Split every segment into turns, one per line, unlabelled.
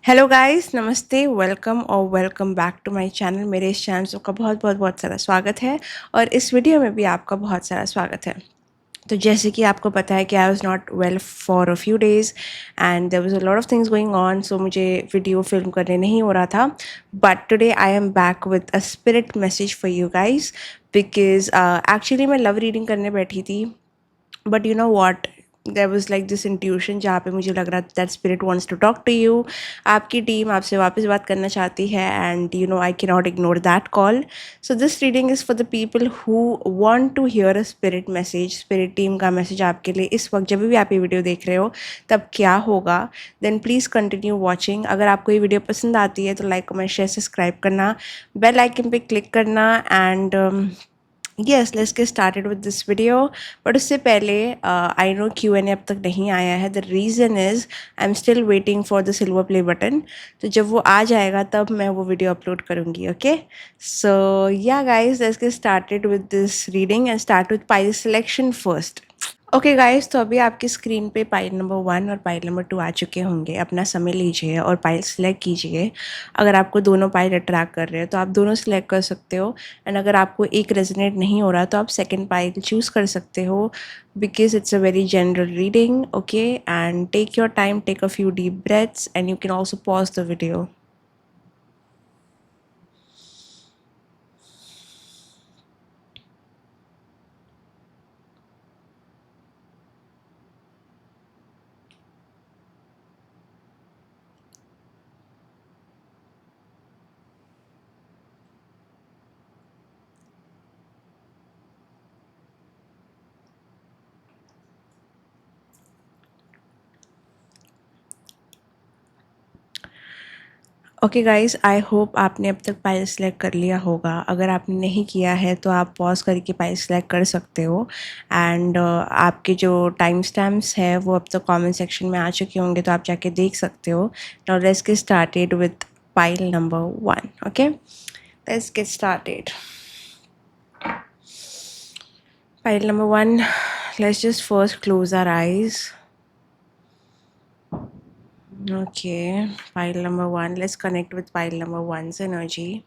Hello guys, नमस्ते, welcome और welcome back to my channel. मेरे इस चैनल का बहुत बहुत बहुत सारा स्वागत है और इस वीडियो में भी आपका बहुत सारा स्वागत है। तो जैसे कि आपको पता है कि I was not well for a few days and there was a lot of things going on, so मुझे वीडियो फिल्म करने नहीं हो रहा था। But today I am back with a spirit message for you guys because actually मैं love reading करने बैठी थी, but you know what, there was like this intuition जहाँ पे मुझे लग रहा था that spirit wants to talk to you. आपकी टीम आपसे वापस बात करना चाहती है and you know I can not ignore that call. So this reading is for the people who want to hear a spirit message. Spirit team का message आपके लिए इस वक्त जब भी आप ये वीडियो देख रहे हो तब क्या होगा, देन प्लीज़ कंटिन्यू वॉचिंग। अगर आपको ये वीडियो पसंद आती है तो लाइक कमेंट शेयर सब्सक्राइब करना, बेल आइकन पे क्लिक करना and yes, let's get started with this video. But उससे पहले आई नो Q&A अब तक नहीं आया है। The reason is I am still waiting for the silver play button. तो जब वो आ जाएगा तब मैं वो वीडियो अपलोड करूँगी। Okay, so yeah guys, let's get started with this reading and start with pile selection first. Okay guys, तो अभी आपकी स्क्रीन पे पाइल नंबर 1 और पाइल नंबर 2 आ चुके होंगे। अपना समय लीजिए और पाइल सेलेक्ट कीजिए। अगर आपको दोनों पाइल अट्रैक्ट कर रहे हैं तो आप दोनों सेलेक्ट कर सकते हो, एंड अगर आपको एक रेजोनेट नहीं हो रहा तो आप सेकंड पाइल चूज़ कर सकते हो because it's a very general reading. Okay, and take your time, take a few deep breaths and you can also pause the video. Okay guys, I hope आपने अब तक पाइल सेलेक्ट कर लिया होगा। अगर आपने नहीं किया है तो आप पॉज करके पाइल सेलेक्ट कर सकते हो एंड आपके जो टाइम स्टैम्प्स है वो अब तक कमेंट सेक्शन में आ चुके होंगे, तो आप जाके देख सकते हो। Now let's get started with pile number 1। Okay, let's get started. Pile number 1, let's just first close our eyes. Okay, pile number 1, let's connect with pile number 1's energy.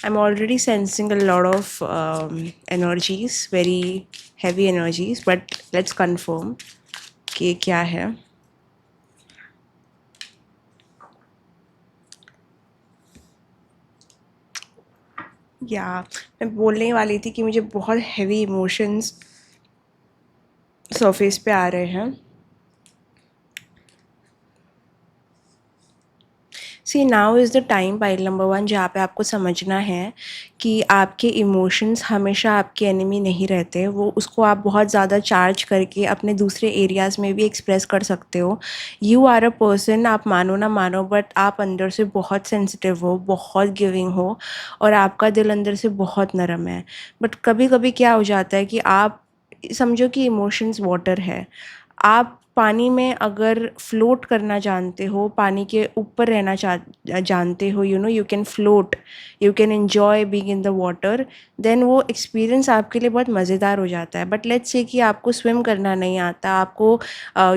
I'm already sensing a lot of energies, very heavy energies, but let's confirm कि क्या है. या मैं बोलने वाली थी कि मुझे बहुत हेवी इमोशंस सरफेस पे आ रहे हैं. See now is the time, pile number 1, जहाँ पे आपको समझना है कि आपके इमोशंस हमेशा आपके एनिमी नहीं रहते। वो उसको आप बहुत ज़्यादा चार्ज करके अपने दूसरे एरियाज़ में भी एक्सप्रेस कर सकते हो। यू आर अ पर्सन, आप मानो ना मानो, बट आप अंदर से बहुत सेंसिटिव हो, बहुत गिविंग हो और आपका दिल अंदर से बहुत नरम है। बट कभी कभी क्या हो जाता है कि आप समझो कि इमोशंस वाटर है। आप पानी में अगर फ्लोट करना जानते हो, पानी के ऊपर रहना जानते हो, you know you can float, you can enjoy being in the water, then वो एक्सपीरियंस आपके लिए बहुत मज़ेदार हो जाता है। बट लेट्स से कि आपको स्विम करना नहीं आता, आपको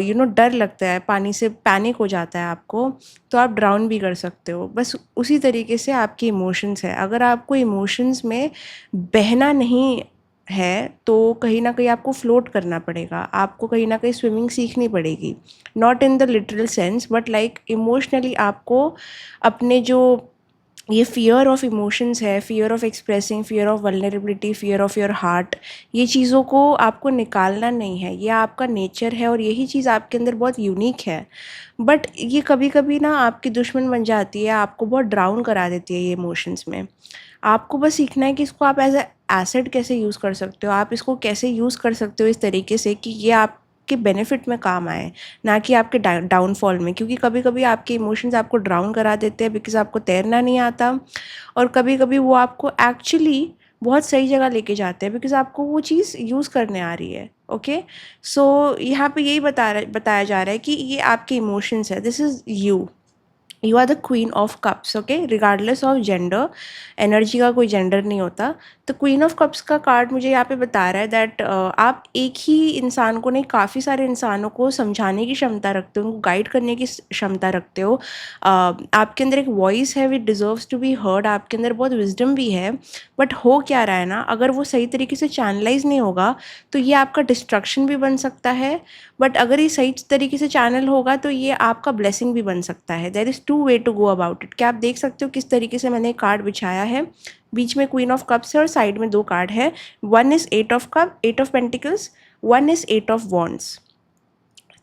यू नो डर लगता है, पानी से पैनिक हो जाता है आपको, तो आप ड्राउन भी कर सकते हो। बस उसी तरीके से आपके इमोशंस है। अगर आपको इमोशंस में बहना नहीं है तो कहीं न कहीं आपको फ्लोट करना पड़ेगा, आपको कहीं न कहीं स्विमिंग सीखनी पड़ेगी। Not in the literal sense but like emotionally आपको अपने जो ये फ़ियर ऑफ इमोशंस है, fear of expressing, fear of vulnerability, fear of your heart, ये चीज़ों को आपको निकालना नहीं है। ये आपका नेचर है और यही चीज़ आपके अंदर बहुत यूनिक है। बट ये कभी-कभी ना आपकी दुश्मन बन जाती है, आपको बहुत ड्राउन करा देती है ये इमोशंस में। आपको बस सीखना है कि इसको आप एज़ अ एसेट कैसे यूज़ कर सकते हो, आप इसको कैसे यूज़ कर सकते हो इस तरीके से कि ये आपके बेनिफिट में काम आए, ना कि आपके डाउनफॉल में। क्योंकि कभी-कभी आपके इमोशंस आपको ड्राउन करा देते हैं बिकॉज़ आपको तैरना नहीं आता, और कभी-कभी वो आपको एक्चुअली बहुत सही जगह लेके जाते हैं बिकॉज़ आपको वो चीज़ यूज़ करने आ रही है। ओके, सो यहाँ पे यही बताया जा रहा है कि ये आपके इमोशंस है, this is you. You are the queen of cups, okay, regardless of gender, energy का कोई जेंडर नहीं होता। तो क्वीन ऑफ कप्स का कार्ड मुझे यहाँ पे बता रहा है दैट आप एक ही इंसान को नहीं, काफ़ी सारे इंसानों को समझाने की क्षमता रखते हो, उनको गाइड करने की क्षमता रखते हो। आपके अंदर एक वॉइस है विच डिज़र्व्स टू बी हर्ड, आपके अंदर बहुत विजडम भी है। बट हो क्या रहा है ना, अगर वो सही तरीके से चैनलाइज नहीं होगा तो ये आपका डिस्ट्रक्शन भी बन सकता है, बट अगर ये सही तरीके से चैनल होगा तो ये आपका ब्लेसिंग भी बन सकता है। There is two way to go about it. क्या आप देख सकते हो किस तरीके से मैंने कार्ड बिछाया है? बीच में क्वीन ऑफ कप्स है और साइड में दो कार्ड है। One is eight of cup, eight of pentacles, one is eight of wands.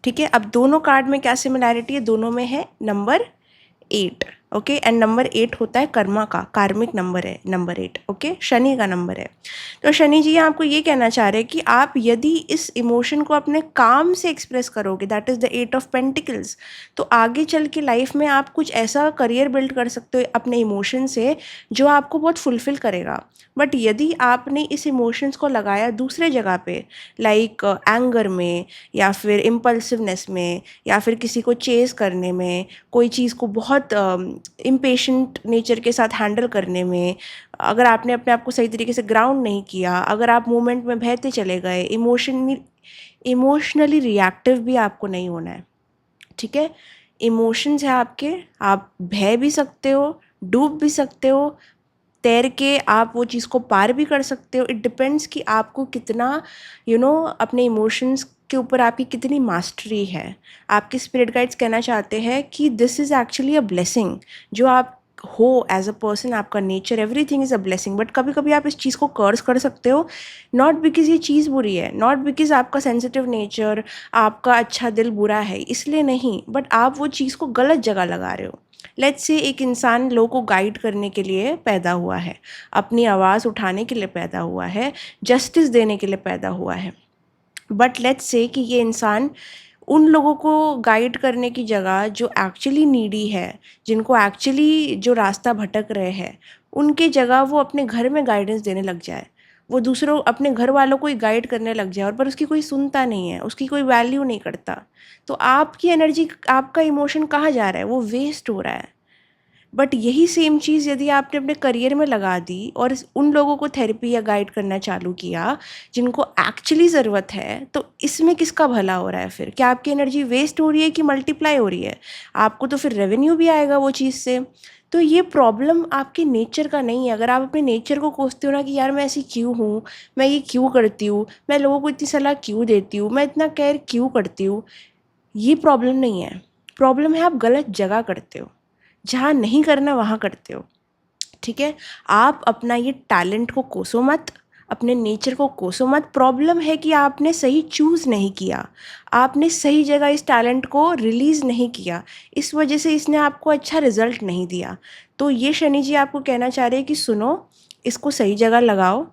ठीक है, अब दोनों कार्ड में क्या सिमिलैरिटी है? दोनों में है नंबर 8, ओके, एंड नंबर 8 होता है कर्मा का, कार्मिक नंबर है नंबर 8, ओके, शनि का नंबर है। तो शनि जी आपको ये कहना चाह रहे हैं कि आप यदि इस इमोशन को अपने काम से एक्सप्रेस करोगे, that is the 8 of pentacles, तो आगे चल के लाइफ में आप कुछ ऐसा करियर बिल्ड कर सकते हो अपने इमोशन से जो आपको बहुत फुलफिल करेगा। बट यदि आपने इस इमोशंस को लगाया दूसरे जगह पे, लाइक एंगर में, या फिर इम्पल्सिवनेस में, या फिर किसी को चेज़ करने में, कोई चीज़ को बहुत इम्पेशेंट नेचर के साथ हैंडल करने में, अगर आपने अपने आप को सही तरीके से ग्राउंड नहीं किया, अगर आप मोमेंट में बहते चले गए, इमोशनली रिएक्टिव भी आपको नहीं होना है। ठीक है, इमोशंस है आपके, आप बह भी सकते हो, डूब भी सकते हो, तैर के आप वो चीज़ को पार भी कर सकते हो। इट डिपेंड्स कि आपको कितना अपने इमोशंस के ऊपर आपकी कितनी मास्टरी है। आपके स्पिरिट गाइड्स कहना चाहते हैं कि this is actually a blessing, जो आप हो एज अ पर्सन, आपका nature, everything is a blessing. But कभी कभी आप इस चीज़ को कर्स कर सकते हो, नॉट बिकॉज ये चीज़ बुरी है, नॉट बिकॉज आपका सेंसिटिव नेचर, आपका अच्छा दिल बुरा है, इसलिए नहीं, बट आप वो चीज़ को गलत जगह लगा रहे हो। लेट्स से एक इंसान लोगों को गाइड करने के लिए पैदा हुआ है, अपनी आवाज़ उठाने के लिए पैदा हुआ है, जस्टिस देने के लिए पैदा हुआ है। बट लेट्स से कि ये इंसान उन लोगों को गाइड करने की जगह जो एक्चुअली नीडी है, जिनको एक्चुअली जो रास्ता भटक रहे हैं, उनके जगह वो अपने घर में गाइडेंस देने लग जाए, वो दूसरों अपने घर वालों को ही गाइड करने लग जाए, और पर उसकी कोई सुनता नहीं है, उसकी कोई वैल्यू नहीं करता। तो आपकी एनर्जी, आपका इमोशन कहाँ जा रहा है? वो वेस्ट हो रहा है। बट यही सेम चीज़ यदि आपने अपने करियर में लगा दी और उन लोगों को थेरेपी या गाइड करना चालू किया जिनको एक्चुअली ज़रूरत है, तो इसमें किसका भला हो रहा है फिर? क्या आपकी एनर्जी वेस्ट हो रही है कि मल्टीप्लाई हो रही है? आपको तो फिर रेवेन्यू भी आएगा वो चीज़ से। तो ये प्रॉब्लम आपके नेचर का नहीं है। अगर आप अपने नेचर को कोसते हो ना कि यार मैं ऐसी क्यों हूँ, मैं ये क्यों करती हूँ, मैं लोगों को इतनी सलाह क्यों देती हूँ, मैं इतना केयर क्यों करती हूँ, ये प्रॉब्लम नहीं है। प्रॉब्लम है आप गलत जगह करते हो, जहाँ नहीं करना वहाँ करते हो। ठीक है, आप अपना ये टैलेंट को कोसो मत, अपने नेचर को कोसो मत। प्रॉब्लम है कि आपने सही चूज़ नहीं किया, आपने सही जगह इस टैलेंट को रिलीज़ नहीं किया, इस वजह से इसने आपको अच्छा रिजल्ट नहीं दिया। तो ये शनि जी आपको कहना चाह रहे हैं कि सुनो, इसको सही जगह लगाओ,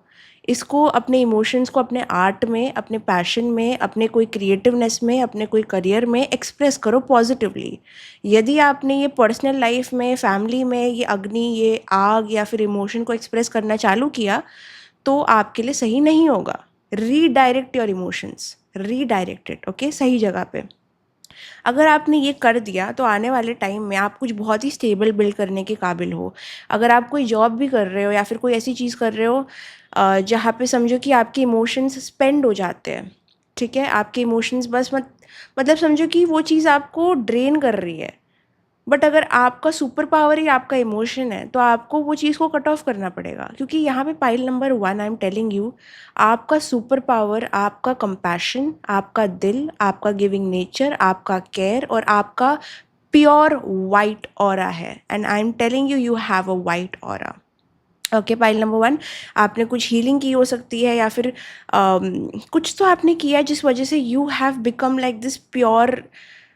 इसको अपने इमोशंस को अपने आर्ट में, अपने पैशन में, अपने कोई क्रिएटिवनेस में, अपने कोई करियर में एक्सप्रेस करो पॉजिटिवली। यदि आपने ये पर्सनल लाइफ में, फैमिली में ये अग्नि, ये आग या फिर इमोशन को एक्सप्रेस करना चालू किया तो आपके लिए सही नहीं होगा। Redirect your emotions, redirect it, okay, सही जगह पे। अगर आपने ये कर दिया तो आने वाले टाइम में आप कुछ बहुत ही स्टेबल बिल्ड करने के काबिल हो। अगर आप कोई जॉब भी कर रहे हो या फिर कोई ऐसी चीज़ कर रहे हो जहाँ पे समझो कि आपके इमोशंस स्पेंड हो जाते हैं, ठीक है, आपके इमोशंस बस मतलब समझो कि वो चीज़ आपको ड्रेन कर रही है। बट अगर आपका सुपर पावर ही आपका इमोशन है तो आपको वो चीज़ को कट ऑफ करना पड़ेगा, क्योंकि यहाँ पे pile number 1 I am telling you, आपका सुपर पावर आपका कंपैशन, आपका दिल, आपका गिविंग नेचर, आपका केयर और आपका प्योर वाइट ऑरा है। And I am telling you, you have a white aura. Okay, pile number 1, आपने कुछ हीलिंग की हो सकती है या फिर कुछ तो आपने किया जिस वजह से you have become like this pure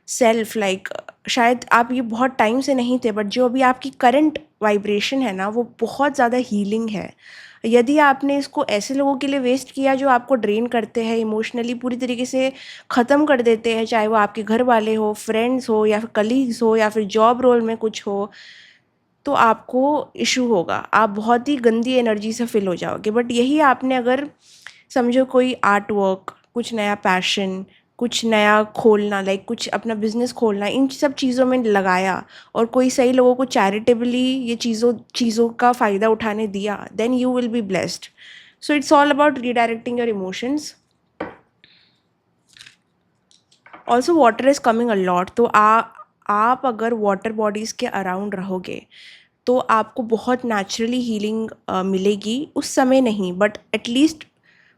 self. Like शायद आप ये बहुत टाइम से नहीं थे, बट जो अभी आपकी करंट वाइब्रेशन है ना, वो बहुत ज़्यादा हीलिंग है। यदि आपने इसको ऐसे लोगों के लिए वेस्ट किया जो आपको ड्रेन करते हैं, इमोशनली पूरी तरीके से ख़त्म कर देते हैं, चाहे वो आपके घर वाले हो, फ्रेंड्स हो, या फिर कलीग्स हो, या फिर जॉब रोल में कुछ हो, तो आपको इशू होगा, आप बहुत ही गंदी एनर्जी से फिल हो जाओगे। बट यही आपने अगर समझो कोई आर्ट वर्क, कुछ नया पैशन, कुछ नया खोलना, लाइक कुछ अपना बिजनेस खोलना, इन सब चीज़ों में लगाया और कोई सही लोगों को चैरिटेबली ये चीज़ों का फ़ायदा उठाने दिया, then you will be blessed. So it's all about redirecting your emotions. Also water is coming a lot. तो आप अगर वाटर बॉडीज़ के अराउंड रहोगे तो आपको बहुत नेचुरली हीलिंग मिलेगी. उस समय नहीं, बट एटलीस्ट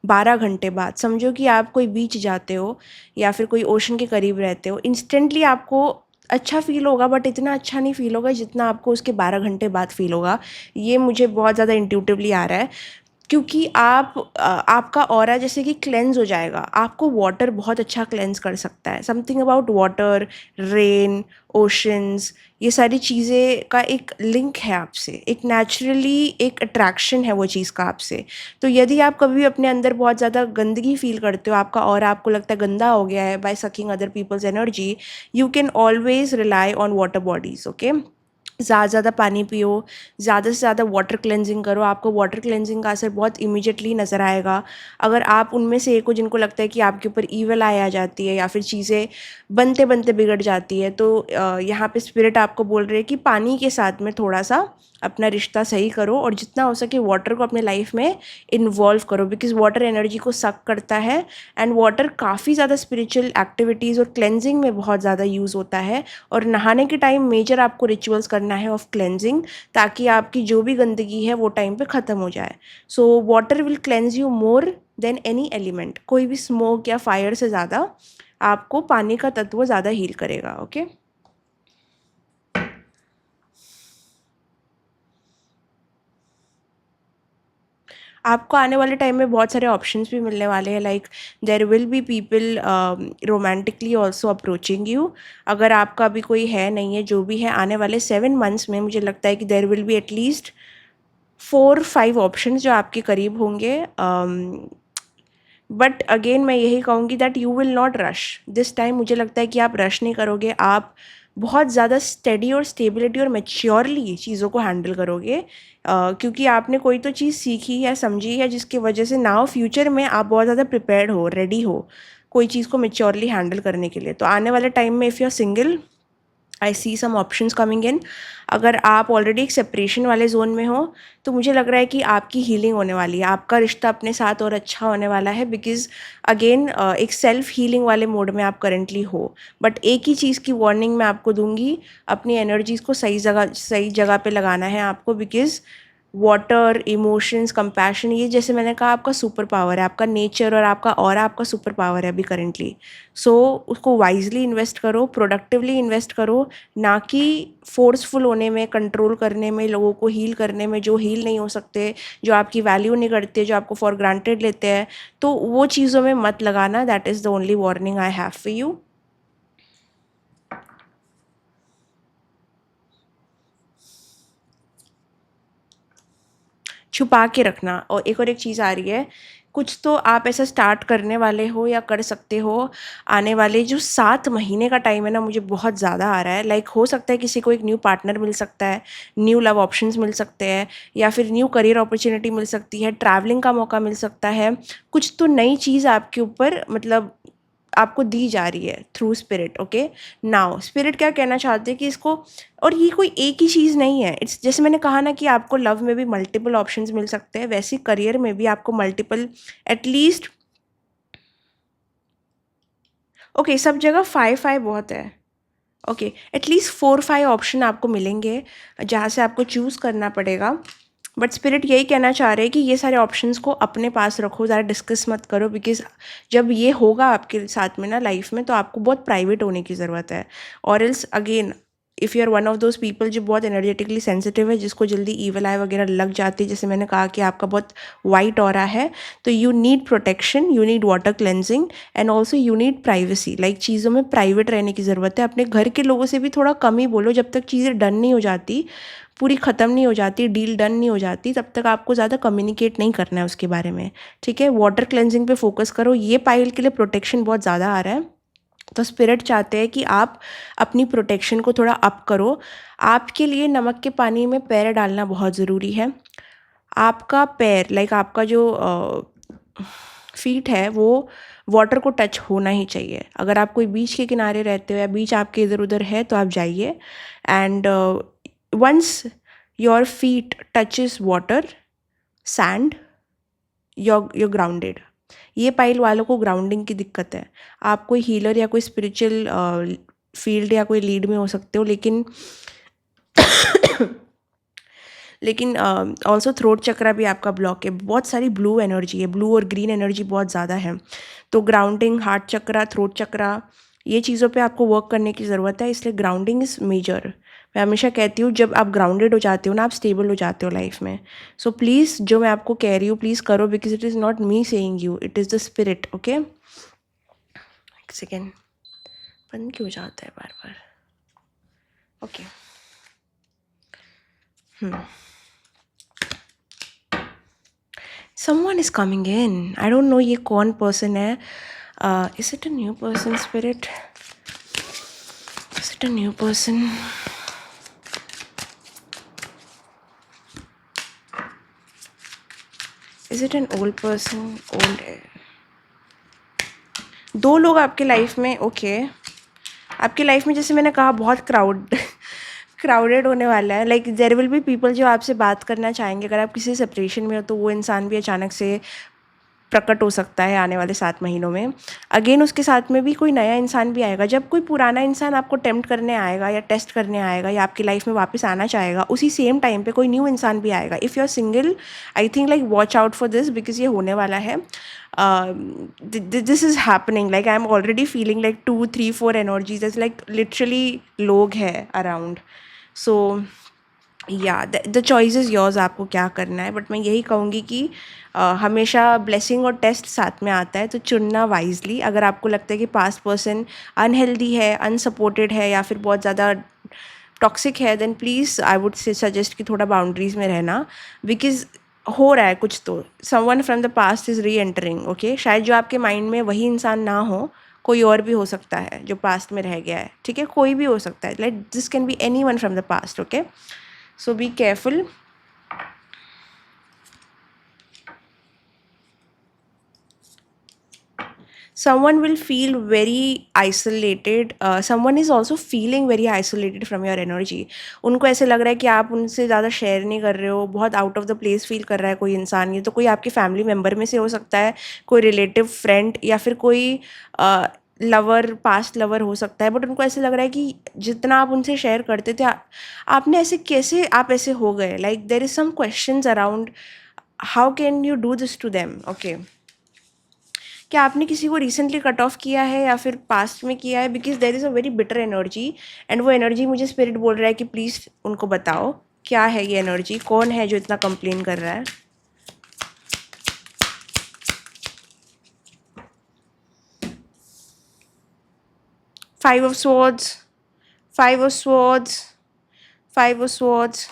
12 घंटे बाद. समझो कि आप कोई बीच जाते हो या फिर कोई ओशन के करीब रहते हो, इंस्टेंटली आपको अच्छा फील होगा, बट इतना अच्छा नहीं फील होगा जितना आपको उसके 12 घंटे बाद फील होगा. ये मुझे बहुत ज़्यादा इंट्यूटिवली आ रहा है, क्योंकि आपका ऑरा जैसे कि क्लेंस हो जाएगा. आपको वाटर बहुत अच्छा क्लेंस कर सकता है. Something about water, rain, oceans, ये सारी चीज़ें का एक लिंक है आपसे, एक नेचुरली एक अट्रैक्शन है वो चीज़ का आपसे. तो यदि आप कभी अपने अंदर बहुत ज़्यादा गंदगी फील करते हो, आपका ऑरा आपको लगता है गंदा हो गया है by sucking other people's energy, you can always rely on water bodies. Okay, ज़्यादा से ज़्यादा पानी पियो, ज़्यादा से ज़्यादा वाटर क्लेंजिंग करो. आपको वाटर क्लेंजिंग का असर बहुत इमीडिएटली नज़र आएगा. अगर आप उनमें से एक हो जिनको लगता है कि आपके ऊपर ईविल आई आ जाती है या फिर चीज़ें बनते बनते बिगड़ जाती है, तो यहाँ पे स्पिरिट आपको बोल रहे हैं कि पानी के साथ में थोड़ा सा अपना रिश्ता सही करो और जितना हो सके वाटर को अपने लाइफ में इन्वॉल्व करो, बिकॉज वाटर एनर्जी को सक करता है. एंड वाटर काफ़ी ज़्यादा स्पिरिचुअल एक्टिविटीज़ और क्लेंजिंग में बहुत ज़्यादा यूज़ होता है. और नहाने के टाइम मेजर आपको रिचुअल्स करना है ऑफ क्लेंजिंग, ताकि आपकी जो भी गंदगी है वो टाइम पे ख़त्म हो जाए. So water will cleanse you more than any element. कोई भी स्मोक या फायर से ज़्यादा आपको पानी का तत्व ज़्यादा हील करेगा. ओके, आपको आने वाले टाइम में बहुत सारे ऑप्शंस भी मिलने वाले हैं. Like there will be people romantically also approaching you. अगर आपका अभी कोई है नहीं है, जो भी है, आने वाले 7 मंथ्स में मुझे लगता है कि there will be at least 4-5 option जो आपके करीब होंगे. बट अगेन मैं यही कहूँगी that you will not rush this time. मुझे लगता है कि आप रश नहीं करोगे. आप बहुत ज़्यादा स्टेडी और स्टेबिलिटी और मैच्योरली चीज़ों को हैंडल करोगे, क्योंकि आपने कोई तो चीज़ सीखी है, समझी है, जिसकी वजह से नाउ फ्यूचर में आप बहुत ज़्यादा प्रिपेयर्ड हो, रेडी हो कोई चीज़ को मैच्योरली हैंडल करने के लिए. तो आने वाले टाइम में if you are single, I see some options coming in. अगर आप ऑलरेडी एक सेपरेशन वाले जोन में हो तो मुझे लग रहा है कि आपकी हीलिंग होने वाली है, आपका रिश्ता अपने साथ और अच्छा होने वाला है, बिकॉज अगेन एक सेल्फ हीलिंग वाले मोड में आप करंटली हो. बट एक ही चीज़ की वार्निंग मैं आपको दूंगी, अपनी एनर्जीज़ को सही जगह पे लगाना है आपको, बिकॉज वाटर, इमोशंस, कंपैशन, ये जैसे मैंने कहा आपका सुपर पावर है, आपका नेचर और आपका ऑरा आपका सुपर पावर है अभी करेंटली. सो उसको वाइजली इन्वेस्ट करो, प्रोडक्टिवली इन्वेस्ट करो, ना कि फोर्सफुल होने में, कंट्रोल करने में, लोगों को हील करने में जो हील नहीं हो सकते, जो आपकी वैल्यू नहीं करते, जो आपको फॉर ग्रांटेड लेते हैं. तो वो चीज़ों में मत लगाना. That is the only warning I have for you. छुपा के रखना. और एक चीज़ आ रही है, कुछ तो आप ऐसा स्टार्ट करने वाले हो या कर सकते हो. आने वाले जो 7 महीने का टाइम है ना, मुझे बहुत ज़्यादा आ रहा है. लाइक हो सकता है किसी को एक न्यू पार्टनर मिल सकता है, न्यू लव ऑप्शंस मिल सकते हैं, या फिर न्यू करियर अपॉर्चुनिटी मिल सकती है, ट्रैवलिंग का मौका मिल सकता है. कुछ तो नई चीज़ आपके ऊपर मतलब आपको दी जा रही है through spirit. Okay, now spirit क्या कहना चाहते हैं कि इसको, और ये कोई एक ही चीज़ नहीं है. इट्स जैसे मैंने कहा ना कि आपको लव में भी मल्टीपल ऑप्शंस मिल सकते हैं, वैसे करियर में भी आपको मल्टीपल, एटलीस्ट ओके सब जगह 5-5 बहुत है. ओके, एटलीस्ट 4-5 ऑप्शन आपको मिलेंगे जहाँ से आपको चूज़ करना पड़ेगा. बट स्पिरिट यही कहना चाह रहे हैं कि ये सारे ऑप्शंस को अपने पास रखो, ज़्यादा डिस्कस मत करो, बिकॉज जब ये होगा आपके साथ में ना लाइफ में, तो आपको बहुत प्राइवेट होने की ज़रूरत है. और else again, if you are one of those people जो बहुत एनर्जेटिकली सेंसिटिव है, जिसको जल्दी ईवल आई वगैरह लग जाती है, जैसे मैंने कहा कि आपका बहुत वाइट ऑरा है, तो you need protection, you need water cleansing, and also you need privacy. Like चीज़ों में प्राइवेट रहने की ज़रूरत है. अपने घर के लोगों से भी थोड़ा कम ही बोलो. जब तक चीज़ें डन नहीं हो जाती, पूरी ख़त्म नहीं हो जाती, डील डन नहीं हो जाती, तब तक आपको ज़्यादा कम्युनिकेट नहीं करना है उसके बारे में. ठीक है, वाटर क्लेंजिंग पे फोकस करो. ये पाइल के लिए प्रोटेक्शन बहुत ज़्यादा आ रहा है, तो स्पिरिट चाहते हैं कि आप अपनी प्रोटेक्शन को थोड़ा अप करो. आपके लिए नमक के पानी में पैर डालना बहुत ज़रूरी है. आपका पैर, लाइक आपका जो फीट है वो वाटर को टच होना ही चाहिए। अगर आप कोई बीच के किनारे रहते हो या बीच आपके इधर उधर है तो आप जाइए, and once your feet touches water, sand, your grounded. ये पाइल वालों को ग्राउंडिंग की दिक्कत है। आप कोई हीलर या कोई स्पिरिचुअल फील्ड या कोई लीड में हो सकते हो, लेकिन ऑल्सो थ्रोट चक्रा भी आपका ब्लॉक है। बहुत सारी ब्लू एनर्जी है, ब्लू और ग्रीन एनर्जी बहुत ज़्यादा है। तो ग्राउंडिंग, हार्ट चक्रा, थ्रोट चक्रा, ये चीज़ों पे आपको वर्क करने की ज़रूरत है। इसलिए ग्राउंडिंग इज़ मेजर। मैं हमेशा कहती हूँ जब आप ग्राउंडेड हो जाते हो ना, आप स्टेबल हो जाते हो लाइफ में। सो प्लीज़ जो मैं आपको कह रही हूँ प्लीज़ करो, because it is not me saying you, it is the spirit. Okay, एक सेकेंड, बंद क्यों जाता है बार बार? Okay. Someone is coming in. I don't know ये कौन person है. Is it a new person, spirit? Is it a new person? Is it an old person? Old है. दो लोग आपके लाइफ में, ओके, आपकी लाइफ में जैसे मैंने कहा बहुत क्राउडेड होने वाला है। Like there will be people जो आपसे बात करना चाहेंगे। अगर आप किसी सेपरेशन में हो तो वो इंसान भी अचानक से प्रकट हो सकता है आने वाले 7 महीनों में। अगेन उसके साथ में भी कोई नया इंसान भी आएगा। जब कोई पुराना इंसान आपको टेम्प्ट करने आएगा या टेस्ट करने आएगा या आपकी लाइफ में वापस आना चाहेगा, उसी सेम टाइम पे कोई न्यू इंसान भी आएगा। If you are single, I think like watch out for this, because ये होने वाला है। This is happening. Like I am already feeling like 2, 3, 4 energies, like literally लोग हैं अराउंड। सो या द चॉइस इज़ योर्स, आपको क्या करना है। बट मैं यही कहूँगी कि हमेशा ब्लेसिंग और टेस्ट साथ में आता है, तो चुनना वाइजली। अगर आपको लगता है कि पास्ट पर्सन अनहेल्दी है, अनसपोर्टेड है या फिर बहुत ज़्यादा टॉक्सिक है, then please I would say suggest कि थोड़ा बाउंड्रीज़ में रहना, बिकॉज हो रहा है कुछ तो। Someone from the past is री एंटरिंग। ओके, शायद जो आपके माइंड में वही इंसान ना हो, कोई और भी हो सकता है जो पास्ट में रह गया है। ठीक है, कोई भी हो सकता है। Like this can be any one from the past. Okay, so be careful. Someone will feel very isolated. Someone is also feeling very isolated from your energy. उनको ऐसे लग रहा है कि आप उनसे ज़्यादा शेयर नहीं कर रहे हो, बहुत out of the place feel कर रहा है कोई इंसान। ये तो कोई आपके फैमिली मेम्बर में से हो सकता है, कोई रिलेटिव, फ्रेंड, या फिर कोई लवर, पास्ट लवर हो सकता है। बट उनको ऐसे लग रहा है कि जितना आप उनसे शेयर करते थे, आपने ऐसे कैसे, आप ऐसे हो गए। Like there is some questions around, how can you do this to them. Okay, क्या आपने किसी को रिसेंटली कट ऑफ किया है या फिर पास्ट में किया है? Because there is a very bitter energy, and वो एनर्जी मुझे स्पिरिट बोल रहा है कि प्लीज़ उनको बताओ क्या है ये एनर्जी, कौन है जो इतना कंप्लेन कर रहा है। Five of swords, five of swords, five of swords.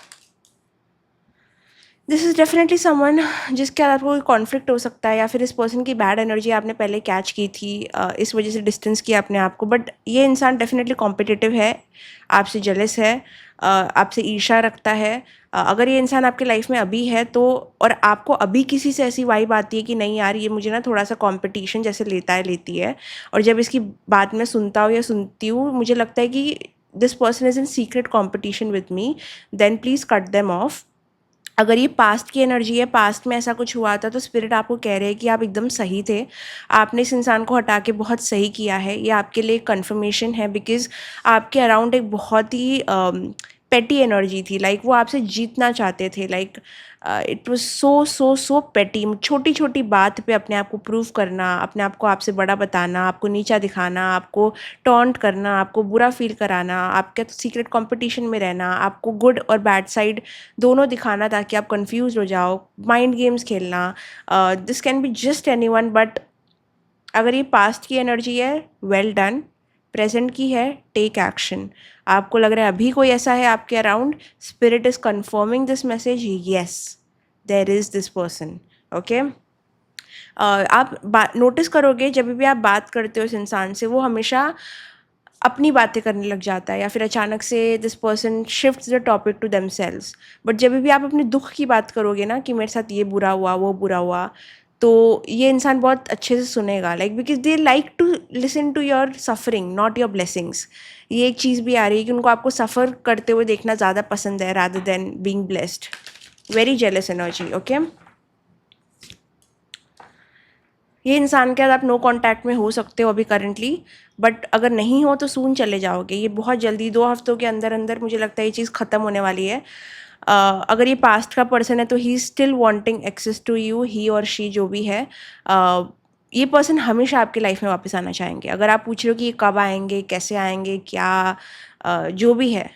This is definitely someone जिसके साथ कोई कॉन्फ्लिक्ट हो सकता है, या फिर इस पर्सन की बैड एनर्जी आपने पहले कैच की थी, इस वजह से डिस्टेंस किया अपने आप को। बट ये इंसान डेफिनेटली कॉम्पिटिटिव है, आपसे जेलस है, आपसे ईर्ष्या रखता है। अगर ये इंसान आपके लाइफ में अभी है तो, और आपको अभी किसी से ऐसी वाइब आती है कि नहीं यार ये मुझे ना थोड़ा सा कॉम्पिटिशन जैसे लेता है, लेती है, और जब इसकी बात मैं सुनता हूँ या सुनती हूँ, मुझे लगता है कि this person is in secret competition with me, then please cut them off. अगर ये पास्ट की एनर्जी है, पास्ट में ऐसा कुछ हुआ था, तो स्पिरिट आपको कह रहे हैं कि आप एकदम सही थे, आपने इस इंसान को हटा के बहुत सही किया है। ये आपके लिए कंफर्मेशन है, बिकॉज़ आपके अराउंड एक बहुत ही पेटी एनर्जी थी। लाइक वो आपसे जीतना चाहते थे। लाइक इट वाज सो सो सो पेटी। छोटी छोटी बात पे अपने आप को प्रूव करना, अपने आप को आपसे बड़ा बताना, आपको नीचा दिखाना, आपको टॉन्ट करना, आपको बुरा फील कराना, आपके सीक्रेट कंपटीशन में रहना, आपको गुड और बैड साइड दोनों दिखाना ताकि आप कंफ्यूज हो जाओ, माइंड गेम्स खेलना। This can be just anyone. But अगर ये पास्ट की एनर्जी है, वेल डन। प्रेजेंट की है, टेक एक्शन। आपको लग रहा है अभी कोई ऐसा है आपके around, spirit is confirming this message, yes there is this person. Okay, आप नोटिस करोगे जब भी आप बात करते हो इस इंसान से, वो हमेशा अपनी बातें करने लग जाता है, या फिर अचानक से this person shifts the topic to themselves. But जब भी आप अपने दुख की बात करोगे ना कि मेरे साथ ये बुरा हुआ, वो बुरा हुआ, तो ये इंसान बहुत अच्छे से सुनेगा, like because they like to listen to your suffering not your blessings. ये एक चीज़ भी आ रही है कि उनको आपको सफ़र करते हुए देखना ज़्यादा पसंद है rather than being blessed. Very jealous energy. Okay, ये इंसान के साथ आप नो कांटेक्ट में हो सकते हो अभी करंटली, बट अगर नहीं हो तो सून चले जाओगे। ये बहुत जल्दी 2 हफ्तों के अंदर अंदर मुझे लगता है ये चीज़ ख़त्म होने वाली है। अगर ये पास्ट का पर्सन है तो he still wanting access to you, he और शी जो भी है। ये पर्सन हमेशा आपकी लाइफ में वापस आना चाहेंगे। अगर आप पूछ रहे हो कि ये कब आएंगे, कैसे आएंगे, क्या जो भी है,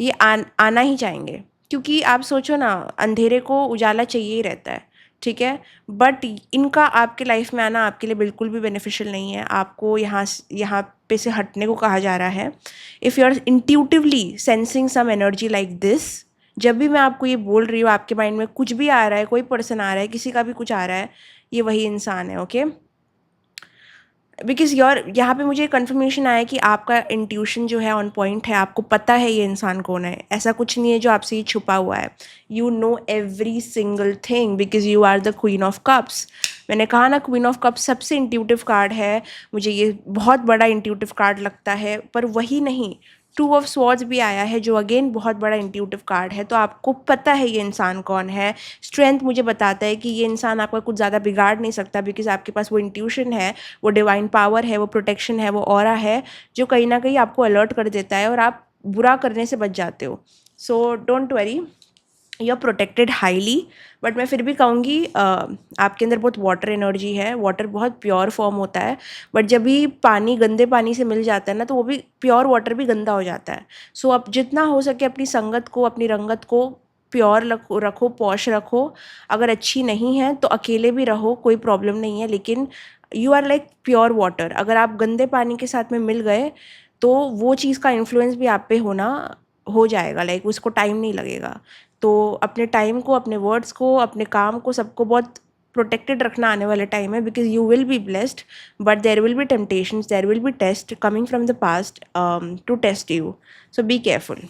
ये आना ही चाहेंगे। क्योंकि आप सोचो ना, अंधेरे को उजाला चाहिए ही रहता है, ठीक है। बट इनका आपके लाइफ में आना आपके लिए बिल्कुल भी बेनिफिशियल नहीं है। आपको यहाँ पे से हटने को कहा जा रहा है। If you are intuitively sensing some energy like this, जब भी मैं आपको ये बोल रही हूँ, आपके माइंड में कुछ भी आ रहा है, कोई पर्सन आ रहा है, किसी का भी कुछ आ रहा है, ये वही इंसान है। ओके, बिकॉज योर यहाँ पे मुझे कंफर्मेशन आया कि आपका इंट्यूशन जो है ऑन पॉइंट है। आपको पता है ये इंसान कौन है, ऐसा कुछ नहीं है जो आपसे ये छुपा हुआ है। You know every single thing because you are the queen of cups. मैंने कहा ना, क्वीन ऑफ कप्स सबसे इंट्यूटिव कार्ड है। मुझे ये बहुत बड़ा इंट्यूटिव कार्ड लगता है, पर वही नहीं, 2 ऑफ स्वॉर्ड्स भी आया है जो अगेन बहुत बड़ा इंट्यूटिव कार्ड है। तो आपको पता है ये इंसान कौन है। स्ट्रेंथ मुझे बताता है कि ये इंसान आपका कुछ ज़्यादा बिगाड़ नहीं सकता बिकॉज आपके पास वो इंट्यूशन है, वो डिवाइन पावर है, वो प्रोटेक्शन है, वो ऑरा है जो कहीं ना कहीं आपको अलर्ट कर देता है और आप बुरा करने से बच जाते हो। So don't worry, you are protected highly. But मैं फिर भी कहूँगी आपके अंदर बहुत वाटर एनर्जी है। वाटर बहुत प्योर फॉर्म होता है, बट जब भी पानी गंदे पानी से मिल जाता है ना, तो वो भी प्योर वाटर भी गंदा हो जाता है। सो आप जितना हो सके अपनी संगत को, अपनी रंगत को प्योर रखो, पॉश रखो। अगर अच्छी नहीं है तो अकेले भी रहो, कोई प्रॉब्लम नहीं है। लेकिन you are like pure water. अगर आप गंदे पानी के साथ में मिल गए तो वो चीज़ का इन्फ्लुएंस भी आप पे होना हो जाएगा, लाइक उसको टाइम नहीं लगेगा। तो अपने टाइम को, अपने वर्ड्स को, अपने काम को, सबको बहुत प्रोटेक्टेड रखना आने वाले टाइम है। Because you will be blessed, but there will be temptations, there will be test coming from the past to test you. So be careful.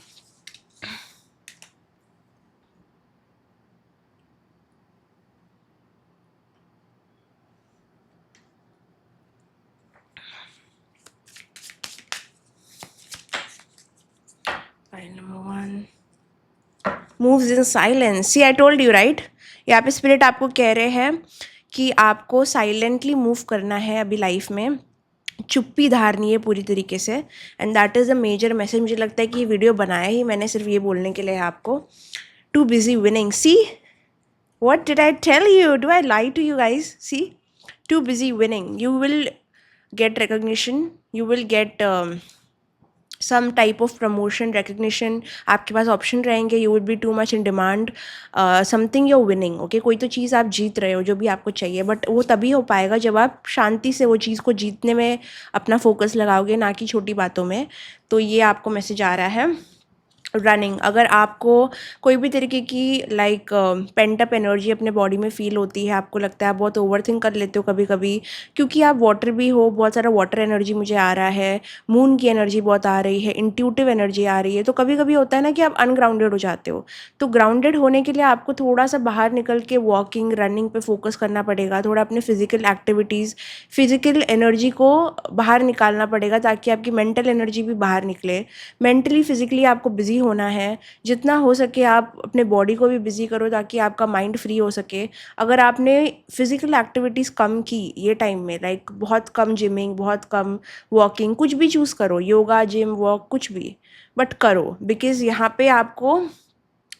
File number 1, moves in silence. See, I told you, right? यहाँ पे spirit आपको कह रहे हैं कि आपको silently move करना है अभी लाइफ में। चुप्पी धारनी है पूरी तरीके से, and that is a major message. मुझे लगता है कि ये वीडियो बनाया ही मैंने सिर्फ ये बोलने के लिए है आपको। Too busy winning. See, what did I tell you? Do I lie to you guys? See, too busy winning. You will get recognition. You will get some type of promotion, recognition. आपके पास option रहेंगे। You would be too much in demand something you winning. Okay, कोई तो चीज़ आप जीत रहे हो जो भी आपको चाहिए, बट वो तभी हो पाएगा जब आप शांति से वो चीज़ को जीतने में अपना फोकस लगाओगे, ना कि छोटी बातों में। तो ये आपको मैसेज आ रहा है। रनिंग, अगर आपको कोई भी तरीके की लाइक पेंट अप एनर्जी अपने बॉडी में फील होती है, आपको लगता है आप बहुत ओवर थिंक कर लेते हो कभी कभी, क्योंकि आप वाटर भी हो, बहुत सारा वाटर एनर्जी मुझे आ रहा है। मून की एनर्जी बहुत आ रही है, इंट्यूटिव एनर्जी आ रही है। तो कभी कभी होता है ना कि आप अनग्राउंडेड हो जाते हो। तो ग्राउंडेड होने के लिए आपको थोड़ा सा बाहर निकल के वॉकिंग, रनिंग पे फोकस करना पड़ेगा। थोड़ा अपने फिजिकल एक्टिविटीज़, फिजिकल एनर्जी को बाहर निकालना पड़ेगा ताकि आपकी मेंटल एनर्जी भी बाहर निकले। मेंटली फिजिकली आपको बिजी होना है। जितना हो सके आप अपने बॉडी को भी बिजी करो ताकि आपका माइंड फ्री हो सके। अगर आपने फिजिकल एक्टिविटीज़ कम की ये टाइम में, लाइक बहुत कम जिमिंग, बहुत कम वॉकिंग, कुछ भी चूज़ करो, योगा, जिम, वॉक, कुछ भी, बट करो। बिकॉज़ यहाँ पे आपको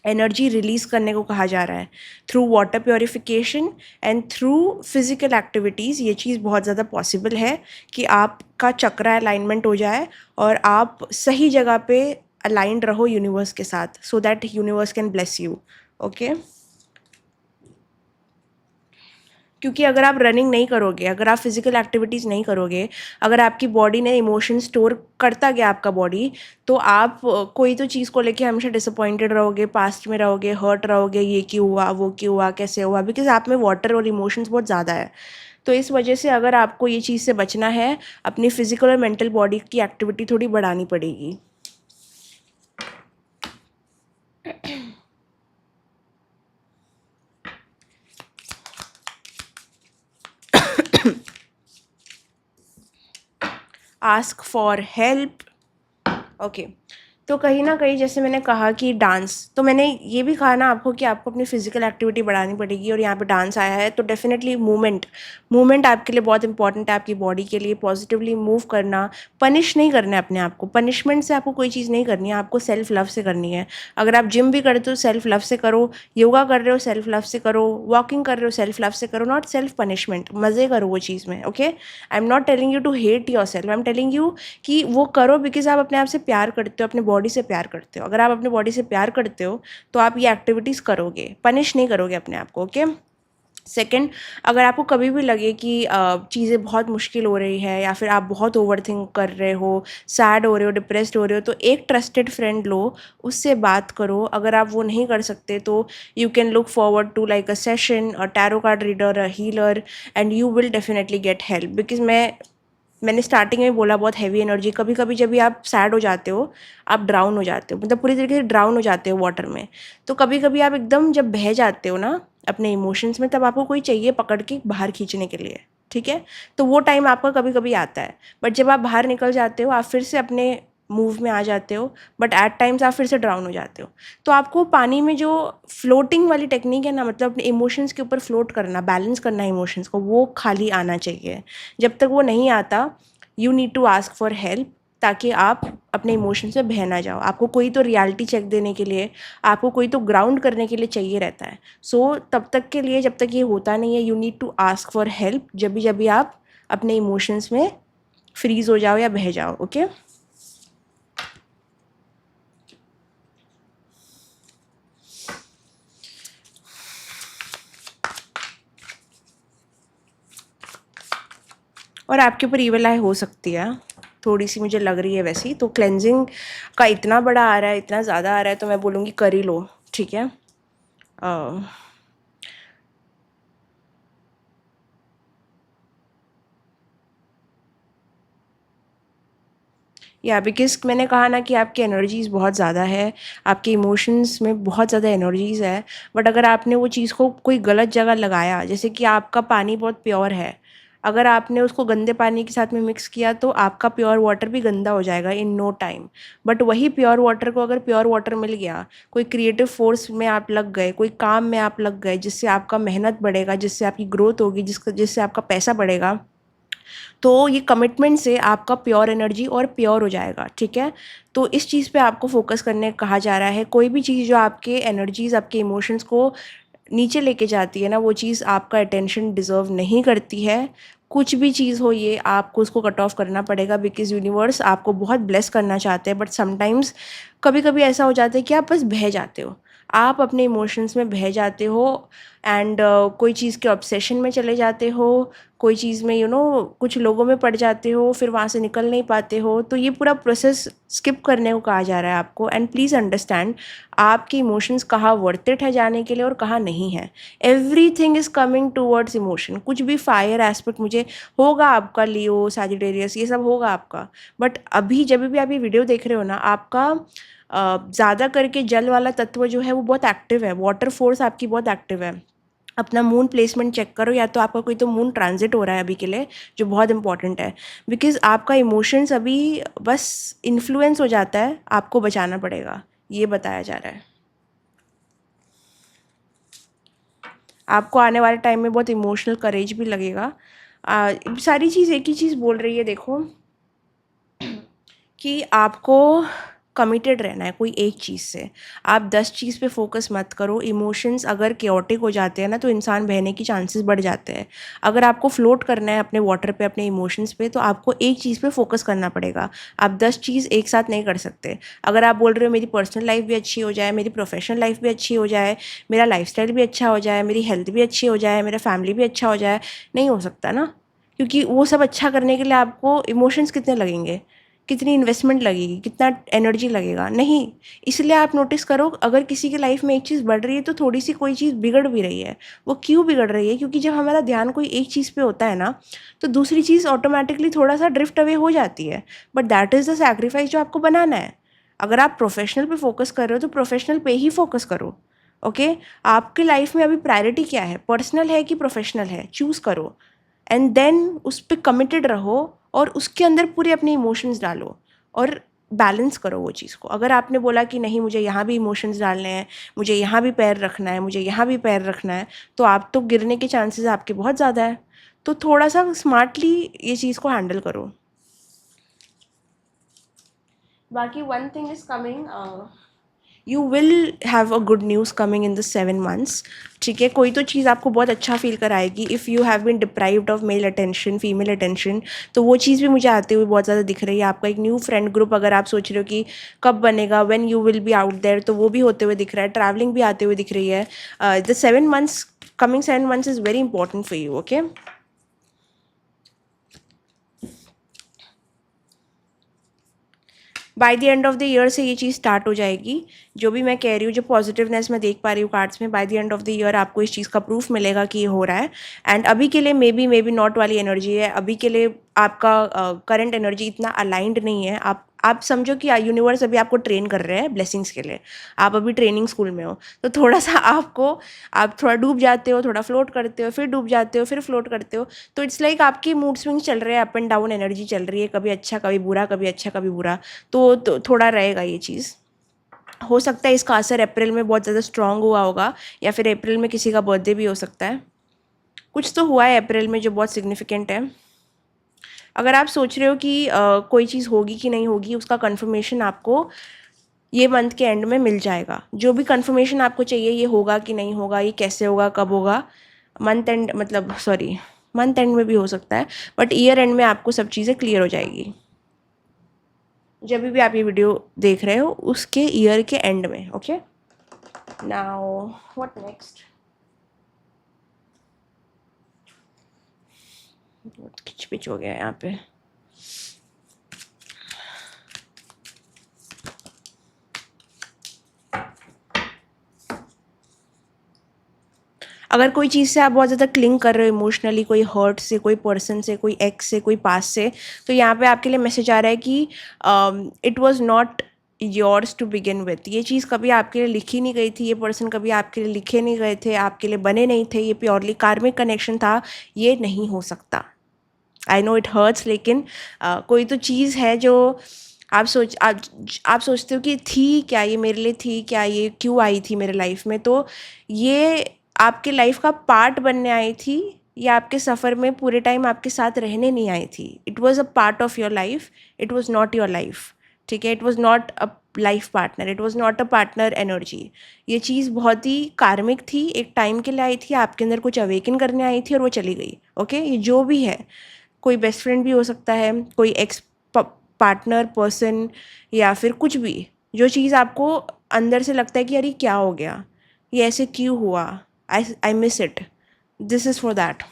एनर्जी रिलीज़ करने को कहा जा रहा है through water purification and through physical activities. ये चीज़ बहुत ज़्यादा पॉसिबल है कि आपका चक्रा अलाइनमेंट हो जाए और आप सही जगह पे अलाइंड रहो यूनिवर्स के साथ, so that universe can bless you. Okay, क्योंकि अगर आप रनिंग नहीं करोगे, अगर आप फिजिकल एक्टिविटीज़ नहीं करोगे, अगर आपकी बॉडी ने इमोशन स्टोर करता गया आपका बॉडी, तो आप कोई तो चीज़ को लेके हमेशा डिसअपॉइंटेड रहोगे, पास्ट में रहोगे, हर्ट रहोगे, ये क्यों हुआ, वो क्यों हुआ, कैसे हुआ, बिकॉज आप में वाटर और इमोशंस बहुत ज़्यादा है। तो इस वजह से अगर आपको ये चीज़ से बचना है, अपनी फिजिकल और मेंटल बॉडी की एक्टिविटी थोड़ी बढ़ानी पड़ेगी। Ask for help. ओके, तो कहीं ना कहीं जैसे मैंने कहा कि डांस, तो मैंने ये भी कहा ना आपको कि आपको अपनी फिजिकल एक्टिविटी बढ़ानी पड़ेगी, और यहाँ पे डांस आया है तो डेफिनेटली मूवमेंट, मूवमेंट आपके लिए बहुत इंपॉर्टेंट है, आपकी बॉडी के लिए। पॉजिटिवली मूव करना, पनिश नहीं करना है अपने आप को, पनिशमेंट से आपको कोई चीज़ नहीं करनी है, आपको सेल्फ लव से करनी है। अगर आप जिम भी करते हो सेल्फ लव से करो, योगा कर रहे हो सेल्फ लव से करो, वॉकिंग कर रहे हो सेल्फ लव से करो, नॉट सेल्फ पनिशमेंट। मज़े करो वो चीज़ में। Okay, I am not telling you to hate your self, I am telling you कि वो करो बिकॉज आप अपने आप से प्यार करते हो, अपने बॉडी से प्यार करते हो। अगर आप अपने बॉडी से प्यार करते हो तो आप ये एक्टिविटीज़ करोगे, पनिश नहीं करोगे अपने आप को। ओके, सेकंड, अगर आपको कभी भी लगे कि चीज़ें बहुत मुश्किल हो रही है, या फिर आप बहुत ओवर थिंक कर रहे हो, सैड हो रहे हो, डिप्रेस्ड हो रहे हो, तो एक ट्रस्टेड फ्रेंड लो, उससे बात करो। अगर आप वो नहीं कर सकते तो you can look forward to like a session, a tarot card reader, a healer, and you will definitely get help. Because मैंने स्टार्टिंग में बोला बहुत हैवी एनर्जी, कभी कभी जब भी आप सैड हो जाते हो, आप ड्राउन हो जाते हो, मतलब पूरी तरीके से ड्राउन हो जाते हो वाटर में। तो कभी कभी आप एकदम जब बह जाते हो ना अपने इमोशंस में, तब आपको कोई चाहिए पकड़ के बाहर खींचने के लिए। ठीक है, तो वो टाइम आपका कभी कभी आता है, बट जब आप बाहर निकल जाते हो, आप फिर से अपने मूव में आ जाते हो, बट एट टाइम्स आप फिर से ड्राउन हो जाते हो। तो आपको पानी में जो फ्लोटिंग वाली टेक्निक है ना, मतलब अपने इमोशंस के ऊपर फ्लोट करना, बैलेंस करना इमोशंस को, वो खाली आना चाहिए। जब तक वो नहीं आता, you need to ask for help, ताकि आप अपने इमोशंस में बह ना जाओ। आपको कोई तो रियलिटी चेक देने के लिए, आपको कोई तो ग्राउंड करने के लिए चाहिए रहता है। सो तब तक के लिए, जब तक ये होता नहीं है, you need to ask for help, जब भी आप अपने इमोशंस में फ्रीज हो जाओ या बह जाओ। ओके, और आपके ऊपर ईविल आई हो सकती है, थोड़ी सी मुझे लग रही है वैसी। तो क्लेंजिंग का इतना बड़ा आ रहा है, इतना ज़्यादा आ रहा है, तो मैं बोलूँगी कर ही लो। ठीक है, या बिकॉज़ मैंने कहा ना कि आपकी एनर्जीज़ बहुत ज़्यादा है, आपके इमोशंस में बहुत ज़्यादा एनर्जीज़ है। बट अगर आपने वो चीज़ को कोई गलत जगह लगाया, जैसे कि आपका पानी बहुत प्योर है, अगर आपने उसको गंदे पानी के साथ में मिक्स किया, तो आपका प्योर वाटर भी गंदा हो जाएगा इन नो टाइम। बट वही प्योर वाटर को अगर प्योर वाटर मिल गया, कोई क्रिएटिव फोर्स में आप लग गए, कोई काम में आप लग गए, जिससे आपका मेहनत बढ़ेगा, जिससे आपकी ग्रोथ होगी, जिससे आपका पैसा बढ़ेगा, तो ये कमिटमेंट से आपका प्योर एनर्जी और प्योर हो जाएगा। ठीक है, तो इस चीज़ पे आपको फोकस करने कहा जा रहा है। कोई भी चीज़ जो आपके एनर्जीज, आपके इमोशंस को नीचे लेके जाती है ना, वो चीज़ आपका अटेंशन डिज़र्व नहीं करती है। कुछ भी चीज़ हो, ये आपको उसको कट ऑफ करना पड़ेगा, बिकॉज यूनिवर्स आपको बहुत ब्लेस करना चाहते हैं। बट समटाइम्स कभी कभी ऐसा हो जाता है कि आप बस बह जाते हो, आप अपने इमोशंस में बह जाते हो, एंड कोई चीज़ के ऑब्सेशन में चले जाते हो, कोई चीज़ में कुछ लोगों में पड़ जाते हो, फिर वहाँ से निकल नहीं पाते हो। तो ये पूरा प्रोसेस स्किप करने को कहा जा रहा है आपको। एंड प्लीज़ अंडरस्टैंड, आपके इमोशंस कहाँ वर्थ इट है जाने के लिए और कहाँ नहीं है। Everything is coming towards emotion. कुछ भी फायर एस्पेक्ट मुझे होगा आपका, लियो, सैजिटेरियस, ये सब होगा आपका। बट अभी जब भी आप ये वीडियो देख रहे हो ना, आपका ज़्यादा करके जल वाला तत्व जो है वो बहुत एक्टिव है, वाटर फोर्स आपकी बहुत एक्टिव है। अपना मून प्लेसमेंट चेक करो, या तो आपका कोई तो मून ट्रांजिट हो रहा है अभी के लिए, जो बहुत इंपॉर्टेंट है। बिकॉज आपका इमोशंस अभी बस इन्फ्लुएंस हो जाता है, आपको बचाना पड़ेगा, ये बताया जा रहा है। आपको आने वाले टाइम में बहुत इमोशनल करेज भी लगेगा। सारी चीज़ एक ही चीज़ बोल रही है, देखो, कि आपको कमिटेड रहना है कोई एक चीज़ से। आप 10 चीज़ पे फोकस मत करो। इमोशंस अगर केओटिक हो जाते हैं ना, तो इंसान बहने की चांसेस बढ़ जाते हैं। अगर आपको फ्लोट करना है अपने वाटर पे, अपने इमोशंस पे, तो आपको एक चीज़ पे फोकस करना पड़ेगा। आप 10 चीज़ एक साथ नहीं कर सकते। अगर आप बोल रहे हो मेरी पर्सनल लाइफ भी अच्छी हो जाए, मेरी प्रोफेशनल लाइफ भी अच्छी हो जाए, मेरा लाइफस्टाइल भी अच्छा हो जाए, मेरी हेल्थ भी अच्छी हो जाए, मेरा फैमिली भी अच्छा हो जाए, नहीं हो सकता ना। क्योंकि वो सब अच्छा करने के लिए आपको इमोशंस कितने लगेंगे, कितनी इन्वेस्टमेंट लगेगी, कितना एनर्जी लगेगा, नहीं। इसलिए आप नोटिस करो, अगर किसी की लाइफ में एक चीज़ बढ़ रही है, तो थोड़ी सी कोई चीज़ बिगड़ भी रही है। वो क्यों बिगड़ रही है? क्योंकि जब हमारा ध्यान कोई एक चीज़ पे होता है ना, तो दूसरी चीज़ ऑटोमेटिकली थोड़ा सा ड्रिफ्ट अवे हो जाती है। But that is the sacrifice जो आपको बनाना है। अगर आप प्रोफेशनल पे फोकस कर रहे हो, तो प्रोफेशनल पे ही फोकस करो। ओके, आपकी लाइफ में अभी प्रायोरिटी क्या है, पर्सनल है कि प्रोफेशनल है, चूज़ करो, एंड देन उस पर कमिटेड रहो, और उसके अंदर पूरे अपने इमोशंस डालो और बैलेंस करो वो चीज़ को। अगर आपने बोला कि नहीं मुझे यहाँ भी इमोशंस डालने हैं, मुझे यहाँ भी पैर रखना है, मुझे यहाँ भी पैर रखना है, तो आप तो गिरने के चांसेस आपके बहुत ज़्यादा है। तो थोड़ा सा स्मार्टली ये चीज़ को हैंडल करो। बाकी one thing is coming, you will have a good news coming in the 7 months। ठीक है, कोई तो चीज़ आपको बहुत अच्छा फील कराएगी। If you have been deprived of male attention, female attention, तो वो चीज़ भी मुझे आते हुए बहुत ज़्यादा दिख रही है। आपका एक न्यू फ्रेंड ग्रुप अगर आप सोच रहे हो कि कब बनेगा, when you will be out there, तो वो भी होते हुए दिख रहा है। ट्रैवलिंग भी आते हुए दिख रही है। The 7 months, coming 7 months is very important for you. Okay, by the end of the year से ये चीज़ स्टार्ट हो जाएगी। जो भी मैं कह रही हूँ, जो पॉजिटिवनेस मैं देख पा रही हूँ कार्ड्स में, by the end of the year आपको इस चीज़ का प्रूफ मिलेगा कि ये हो रहा है। एंड अभी के लिए मे बी नॉट वाली एनर्जी है। अभी के लिए आपका करंट एनर्जी इतना अलाइंड नहीं है। आप समझो कि यूनिवर्स अभी आपको ट्रेन कर रहे हैं ब्लेसिंग्स के लिए। आप अभी ट्रेनिंग स्कूल में हो, तो थोड़ा सा आप थोड़ा डूब जाते हो, थोड़ा फ्लोट करते हो, फिर डूब जाते हो, फिर फ्लोट करते हो। तो इट्स लाइक आपके मूड स्विंग्स चल रहे हैं, अप एंड डाउन एनर्जी चल रही है, कभी अच्छा कभी बुरा, कभी अच्छा कभी बुरा। तो थोड़ा रहेगा ये चीज़। हो सकता है इसका असर अप्रैल में बहुत ज़्यादा स्ट्रांग हुआ होगा, या फिर अप्रैल में किसी का बर्थडे भी हो सकता है। कुछ तो हुआ है अप्रैल में जो बहुत सिग्निफिकेंट है। अगर आप सोच रहे हो कि कोई चीज़ होगी कि नहीं होगी, उसका कंफर्मेशन आपको ये मंथ के एंड में मिल जाएगा। जो भी कंफर्मेशन आपको चाहिए, ये होगा कि नहीं होगा, ये कैसे होगा, कब होगा, मंथ एंड मतलब सॉरी मंथ एंड में भी हो सकता है, बट ईयर एंड में आपको सब चीज़ें क्लियर हो जाएगी। जब भी आप ये वीडियो देख रहे हो उसके ईयर के एंड में। Okay, now what next. खिचपिच हो गया यहाँ पे। अगर कोई चीज़ से आप बहुत ज़्यादा क्लिंग कर रहे हो इमोशनली, कोई हर्ट से, कोई पर्सन से, कोई एक्स से, कोई पास से, तो यहाँ पे आपके लिए मैसेज आ रहा है कि it was not yours to begin with. ये चीज़ कभी आपके लिए लिखी नहीं गई थी, ये पर्सन कभी आपके लिए लिखे नहीं गए थे, आपके लिए बने नहीं थे, ये प्योरली कार्मिक कनेक्शन था। ये नहीं हो सकता। आई नो इट हर्ट्स, लेकिन कोई तो चीज़ है जो आप सोचते हो कि थी क्या, ये मेरे लिए थी क्या, ये क्यों आई थी मेरे लाइफ में। तो ये आपके लाइफ का पार्ट बनने आई थी, या आपके सफ़र में पूरे टाइम आपके साथ रहने नहीं आई थी। It was a part of your life, it was not your life. ठीक है, it was not a life partner, it was not a partner energy. ये चीज़ बहुत ही कार्मिक थी, एक टाइम के लिए आई थी, आपके अंदर कुछ अवेकन करने आई थी और वो चली गई। ओके, ये जो भी है, कोई बेस्ट फ्रेंड भी हो सकता है, कोई एक्स पार्टनर पर्सन, या फिर कुछ भी। जो चीज़ आपको अंदर से लगता है कि यार क्या हो गया, ये ऐसे क्यों हुआ, I miss it, this is for that.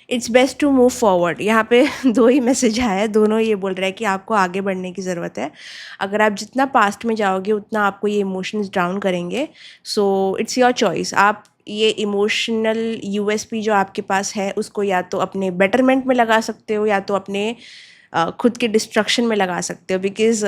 It's best to move forward. यहाँ पे दो ही मैसेज आया है, दोनों ये बोल रहे हैं कि आपको आगे बढ़ने की ज़रूरत है। अगर आप जितना पास्ट में जाओगे उतना आपको ये इमोशंस डाउन करेंगे। So it's your choice. आप ये इमोशनल यूएसपी जो आपके पास है उसको या तो अपने बेटरमेंट में लगा सकते हो, या तो अपने खुद के डिस्ट्रक्शन में लगा सकते हो। बिकॉज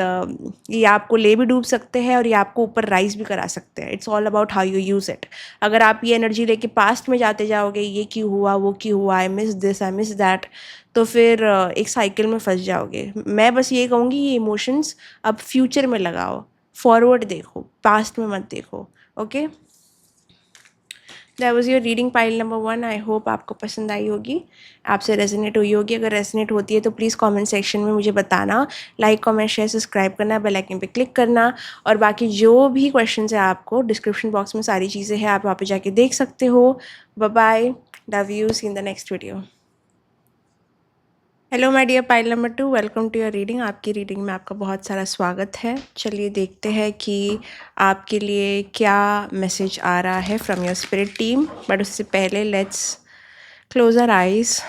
ये आपको ले भी डूब सकते हैं और ये आपको ऊपर राइज भी करा सकते हैं। It's all about how you use it. अगर आप ये एनर्जी लेके पास्ट में जाते जाओगे, ये क्यों हुआ, वो क्यों हुआ, I miss this, I miss that, तो फिर एक साइकिल में फंस जाओगे। मैं बस ये कहूँगी, ये इमोशंस अब फ्यूचर में लगाओ, फॉरवर्ड देखो, पास्ट में मत देखो। Okay, that was your reading pile number 1। I hope आपको पसंद आई होगी, आपसे रेजोनेट हुई होगी। अगर रेजोनेट होती है तो प्लीज़ कमेंट सेक्शन में मुझे बताना। लाइक कमेंट शेयर सब्सक्राइब करना, बेल आइकन पे क्लिक करना। और बाकी जो भी क्वेश्चंस है आपको डिस्क्रिप्शन बॉक्स में सारी चीज़ें हैं, आप वहाँ पे जाके देख सकते हो। Bye bye, love you, see in the next video. Hello my dear pile number 2, welcome to your reading. आपकी रीडिंग में आपका बहुत सारा स्वागत है। चलिए देखते हैं कि आपके लिए क्या मैसेज आ रहा है from your spirit team. But उससे पहले let's close our eyes.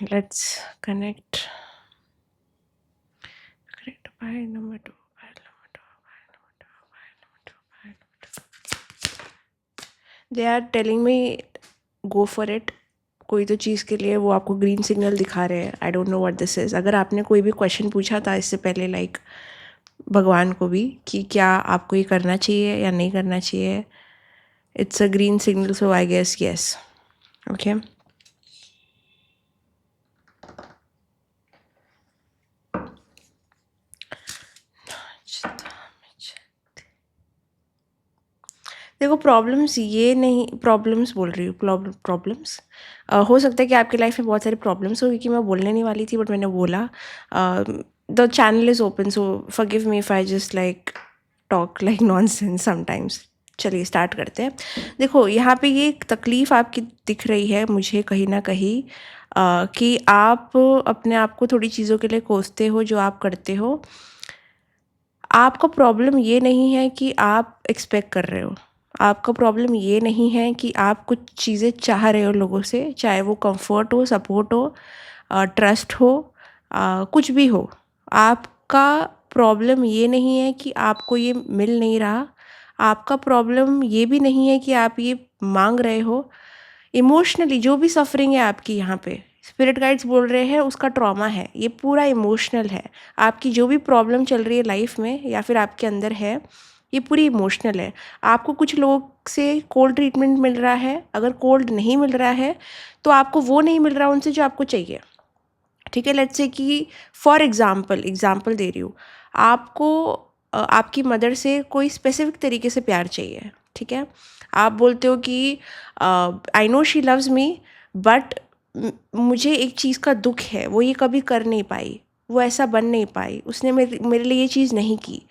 Let's connect pile number 2, pile number 2, pile number 2, pile number 2, pile number 2। They are telling me go for it. कोई तो चीज़ के लिए वो आपको ग्रीन सिग्नल दिखा रहे हैं। आई don't know what this is. अगर आपने कोई भी क्वेश्चन पूछा था इससे पहले, लाइक भगवान को भी, कि क्या आपको ये करना चाहिए या नहीं करना चाहिए, It's a green signal, so I guess yes. Okay. देखो प्रॉब्लम्स ये नहीं, प्रॉब्लम्स बोल रही हूँ, प्रॉब्लम्स हो सकता है कि आपकी लाइफ में बहुत सारी प्रॉब्लम्स हो, क्योंकि मैं बोलने नहीं वाली थी बट मैंने बोला. The channel is open, so forgive me if I just like talk like nonsense sometimes. चलिए स्टार्ट करते हैं. देखो यहाँ पे ये एक तकलीफ़ आपकी दिख रही है मुझे कहीं ना कहीं, कि आप अपने आप को थोड़ी चीज़ों के लिए कोसते हो जो आप करते हो. आपका प्रॉब्लम ये नहीं है कि आप एक्सपेक्ट कर रहे हो. आपका प्रॉब्लम ये नहीं है कि आप कुछ चीज़ें चाह रहे हो लोगों से, चाहे वो कंफर्ट हो, सपोर्ट हो, ट्रस्ट हो, कुछ भी हो. आपका प्रॉब्लम ये नहीं है कि आपको ये मिल नहीं रहा. आपका प्रॉब्लम ये भी नहीं है कि आप ये मांग रहे हो. इमोशनली जो भी सफरिंग है आपकी यहाँ पे, स्पिरिट गाइड्स बोल रहे हैं उसका ट्रॉमा है, ये पूरा इमोशनल है. आपकी जो भी प्रॉब्लम चल रही है लाइफ में या फिर आपके अंदर है, ये पूरी इमोशनल है. आपको कुछ लोग से कोल्ड ट्रीटमेंट मिल रहा है, अगर कोल्ड नहीं मिल रहा है तो आपको वो नहीं मिल रहा उनसे जो आपको चाहिए. ठीक है, लेट्स से कि फॉर एग्जाम्पल दे रही हूँ. आपको आपकी मदर से कोई स्पेसिफिक तरीके से प्यार चाहिए. ठीक है, आप बोलते हो कि I know she loves me, but मुझे एक चीज़ का दुख है, वो ये कभी कर नहीं पाई, वो ऐसा बन नहीं पाई, उसने मेरे लिए ये चीज़ नहीं की.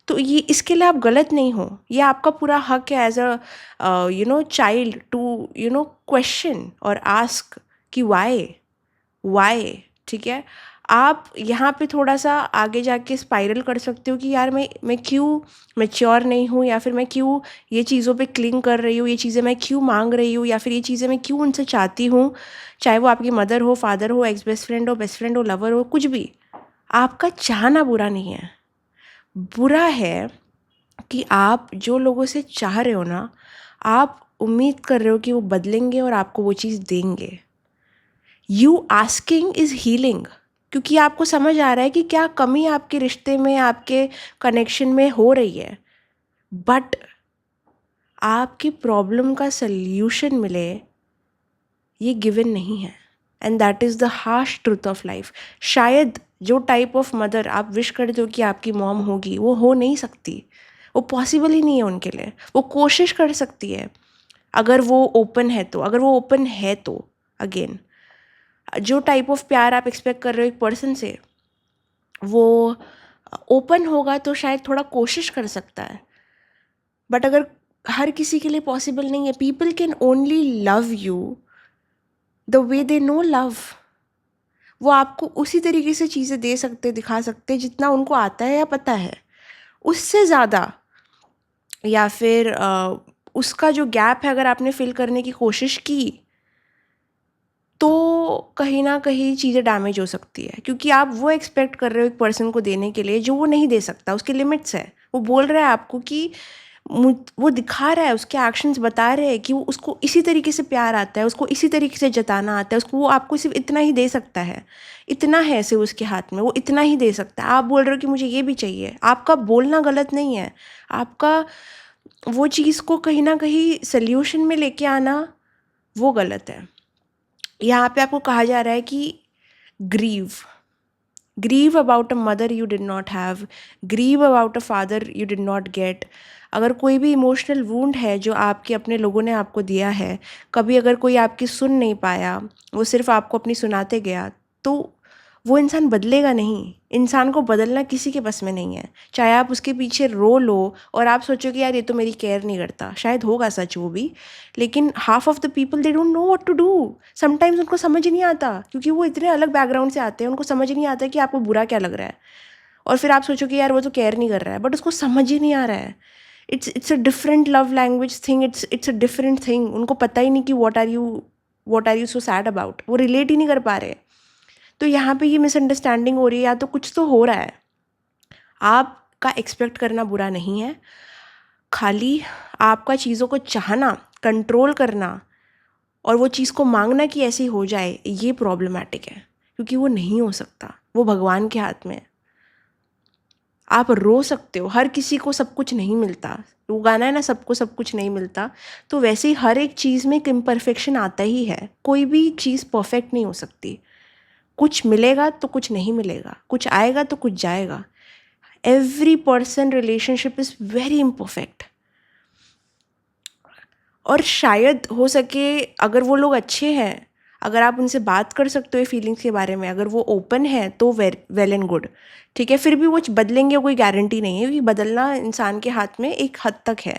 तो ये इसके लिए आप गलत नहीं हो, ये आपका पूरा हक है as a child to question और आस्क कि वाई. ठीक है, आप यहाँ पे थोड़ा सा आगे जाके स्पाइरल कर सकते हो कि यार मैं क्यों मैच्योर नहीं हूँ, या फिर मैं क्यों ये चीज़ों पे क्लिंग कर रही हूँ, ये चीज़ें मैं क्यों मांग रही हूँ, या फिर ये चीज़ें मैं क्यों उनसे चाहती हूँ. चाहे वो आपकी मदर हो, फादर हो, एक्स बेस्ट फ्रेंड हो, लवर हो, कुछ भी. आपका चाहना बुरा नहीं है. बुरा है कि आप जो लोगों से चाह रहे हो ना, आप उम्मीद कर रहे हो कि वो बदलेंगे और आपको वो चीज़ देंगे. यू आस्किंग इज़ हीलिंग, क्योंकि आपको समझ आ रहा है कि क्या कमी आपके रिश्ते में, आपके कनेक्शन में हो रही है. बट आपकी प्रॉब्लम का सल्यूशन मिले, ये गिवन नहीं है. And that is the harsh truth of life. शायद जो टाइप ऑफ मदर आप विश करते हो कि आपकी मॉम होगी, वो हो नहीं सकती. वो पॉसिबल ही नहीं है उनके लिए. वो कोशिश कर सकती है अगर वो ओपन है तो, अगेन जो टाइप ऑफ प्यार आप एक्सपेक्ट कर रहे हो एक पर्सन से, वो ओपन होगा तो शायद थोड़ा कोशिश कर सकता है. बट अगर हर किसी के लिए पॉसिबल नहीं है, people can only love you the way they know love. वो आपको उसी तरीके से चीज़ें दे सकते, दिखा सकते जितना उनको आता है या पता है. उससे ज़्यादा या फिर उसका जो गैप है अगर आपने फिल करने की कोशिश की, तो कहीं ना कहीं चीज़ें डैमेज हो सकती है. क्योंकि आप वो एक्सपेक्ट कर रहे हो एक पर्सन को देने के लिए जो वो नहीं दे सकता. उसके लिमिट्स है. वो बोल रहा है आपको कि वो दिखा रहा है, उसके एक्शंस बता रहे हैं कि वो उसको इसी तरीके से प्यार आता है, उसको इसी तरीके से जताना आता है, उसको वो आपको सिर्फ इतना ही दे सकता है. इतना है सिर्फ उसके हाथ में, वो इतना ही दे सकता है. आप बोल रहे हो कि मुझे ये भी चाहिए. आपका बोलना गलत नहीं है, आपका वो चीज़ को कहीं ना कहीं सल्यूशन में लेके आना वो गलत है. यहाँ पे आपको कहा जा रहा है कि grieve grieve about a mother you did not have, grieve about a father you did not get. अगर कोई भी इमोशनल वूंड है जो आपके अपने लोगों ने आपको दिया है, कभी अगर कोई आपकी सुन नहीं पाया, वो सिर्फ आपको अपनी सुनाते गया, तो वो इंसान बदलेगा नहीं. इंसान को बदलना किसी के बस में नहीं है. चाहे आप उसके पीछे रो लो और आप सोचो कि यार ये तो मेरी केयर नहीं करता, शायद होगा सच वो भी, लेकिन half of the people they don't know what to do. Sometimes उनको समझ ही नहीं आता, क्योंकि वो इतने अलग बैकग्राउंड से आते हैं, उनको समझ ही नहीं आता कि आपको बुरा क्या लग रहा है. और फिर आप सोचो कि यार वो तो केयर नहीं कर रहा है, बट उसको समझ ही नहीं आ रहा है. It's a different love language thing, it's a different thing. उनको पता ही नहीं कि what are you so sad about. वो रिलेट ही नहीं कर पा रहे. तो यहाँ पे ये मिसअंडरस्टैंडिंग हो रही है, या तो कुछ तो हो रहा है. आपका एक्सपेक्ट करना बुरा नहीं है, खाली आपका चीज़ों को चाहना, कंट्रोल करना और वो चीज़ को मांगना कि ऐसी हो जाए, ये प्रॉब्लमेटिक है. क्योंकि वो नहीं हो सकता, वो भगवान के हाथ में है. आप रो सकते हो, हर किसी को सब कुछ नहीं मिलता, वो गाना है ना, सबको सब कुछ नहीं मिलता। तो वैसे ही हर एक चीज़ में एक इम्परफेक्शन आता ही है, कोई भी चीज़ परफेक्ट नहीं हो सकती। कुछ मिलेगा तो कुछ नहीं मिलेगा, कुछ आएगा तो कुछ जाएगा। Every person relationship is very imperfect. और शायद हो सके अगर वो लोग अच्छे हैं, अगर आप उनसे बात कर सकते हो फीलिंग्स के बारे में, अगर वो ओपन है तो वेल एंड गुड, ठीक है। फिर भी वो बदलेंगे कोई गारंटी नहीं है, क्योंकि बदलना इंसान के हाथ में एक हद तक है।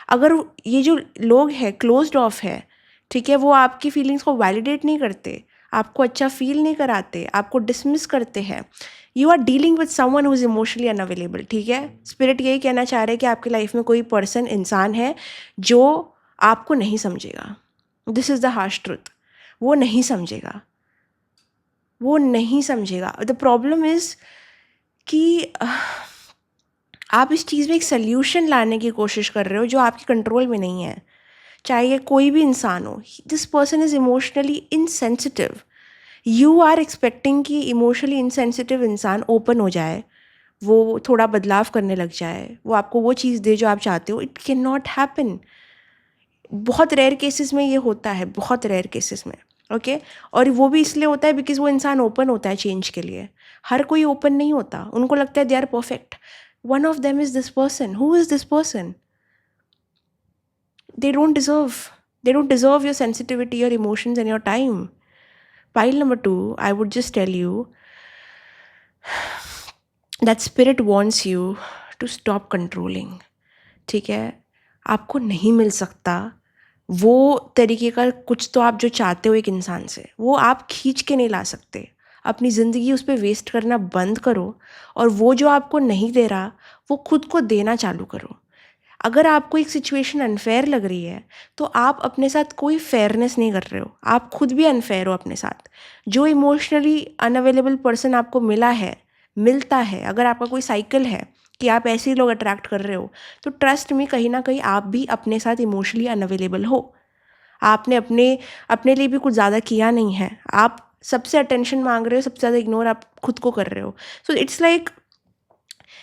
अगर ये जो लोग हैं क्लोज्ड ऑफ है, ठीक है, वो आपकी फीलिंग्स को वैलिडेट नहीं करते, आपको अच्छा फील नहीं कराते, आपको डिसमिस करते हैं, you are dealing with someone who is emotionally unavailable, ठीक है। स्पिरिट यही कहना चाह रहे हैं कि आपकी लाइफ में कोई पर्सन, इंसान है जो आपको नहीं समझेगा। This is the harsh truth. वो नहीं समझेगा, वो नहीं समझेगा। द प्रॉब्लम इज़ कि आप इस चीज़ में एक सल्यूशन लाने की कोशिश कर रहे हो जो आपके कंट्रोल में नहीं है। चाहे ये कोई भी इंसान हो, this person is emotionally insensitive. You are expecting कि इमोशनली इनसेंसिटिव इंसान ओपन हो जाए, वो थोड़ा बदलाव करने लग जाए, वो आपको वो चीज़ दे जो आप चाहते हो। It can not happen. बहुत रेयर केसेस में ये होता है, बहुत रेयर केसेस में, ओके। और वो भी इसलिए होता है बिकॉज वो इंसान ओपन होता है चेंज के लिए। हर कोई ओपन नहीं होता, उनको लगता है they are perfect. One of them is this person. Who is this person? they don't deserve they don't deserve your sensitivity, your emotions and your time. Pile number 2, I would just tell you that spirit wants you to stop controlling, ठीक है। आपको नहीं मिल सकता वो तरीके का कुछ, तो आप जो चाहते हो एक इंसान से, वो आप खींच के नहीं ला सकते। अपनी ज़िंदगी उस पर वेस्ट करना बंद करो, और वो जो आपको नहीं दे रहा वो खुद को देना चालू करो। अगर आपको एक सिचुएशन अनफेयर लग रही है तो आप अपने साथ कोई फेयरनेस नहीं कर रहे हो, आप खुद भी अनफेयर हो अपने साथ। जो इमोशनली अनअवेलेबल पर्सन आपको मिलता है, अगर आपका कोई साइकिल है कि आप ऐसे ही लोग अट्रैक्ट कर रहे हो, तो ट्रस्ट में कहीं ना कहीं आप भी अपने साथ इमोशनली अनअवेलेबल हो। आपने अपने अपने लिए भी कुछ ज़्यादा किया नहीं है, आप सबसे अटेंशन मांग रहे हो, सबसे ज़्यादा इग्नोर आप खुद को कर रहे हो। सो इट्स लाइक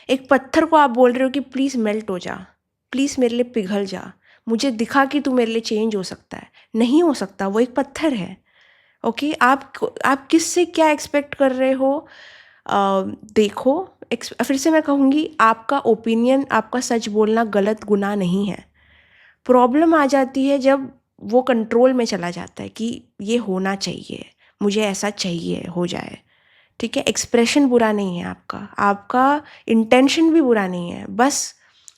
एक पत्थर को आप बोल रहे हो कि प्लीज़ मेल्ट हो जा, प्लीज़ मेरे लिए पिघल जा, मुझे दिखा कि तू मेरे लिए चेंज हो सकता है। नहीं हो सकता, वो एक पत्थर है, ओके। आप किससे क्या एक्सपेक्ट कर रहे हो? देखो, फिर से मैं कहूँगी, आपका ओपिनियन, आपका सच बोलना गलत गुनाह नहीं है। प्रॉब्लम आ जाती है जब वो कंट्रोल में चला जाता है कि ये होना चाहिए, मुझे ऐसा चाहिए हो जाए, ठीक है। एक्सप्रेशन बुरा नहीं है आपका, आपका इंटेंशन भी बुरा नहीं है, बस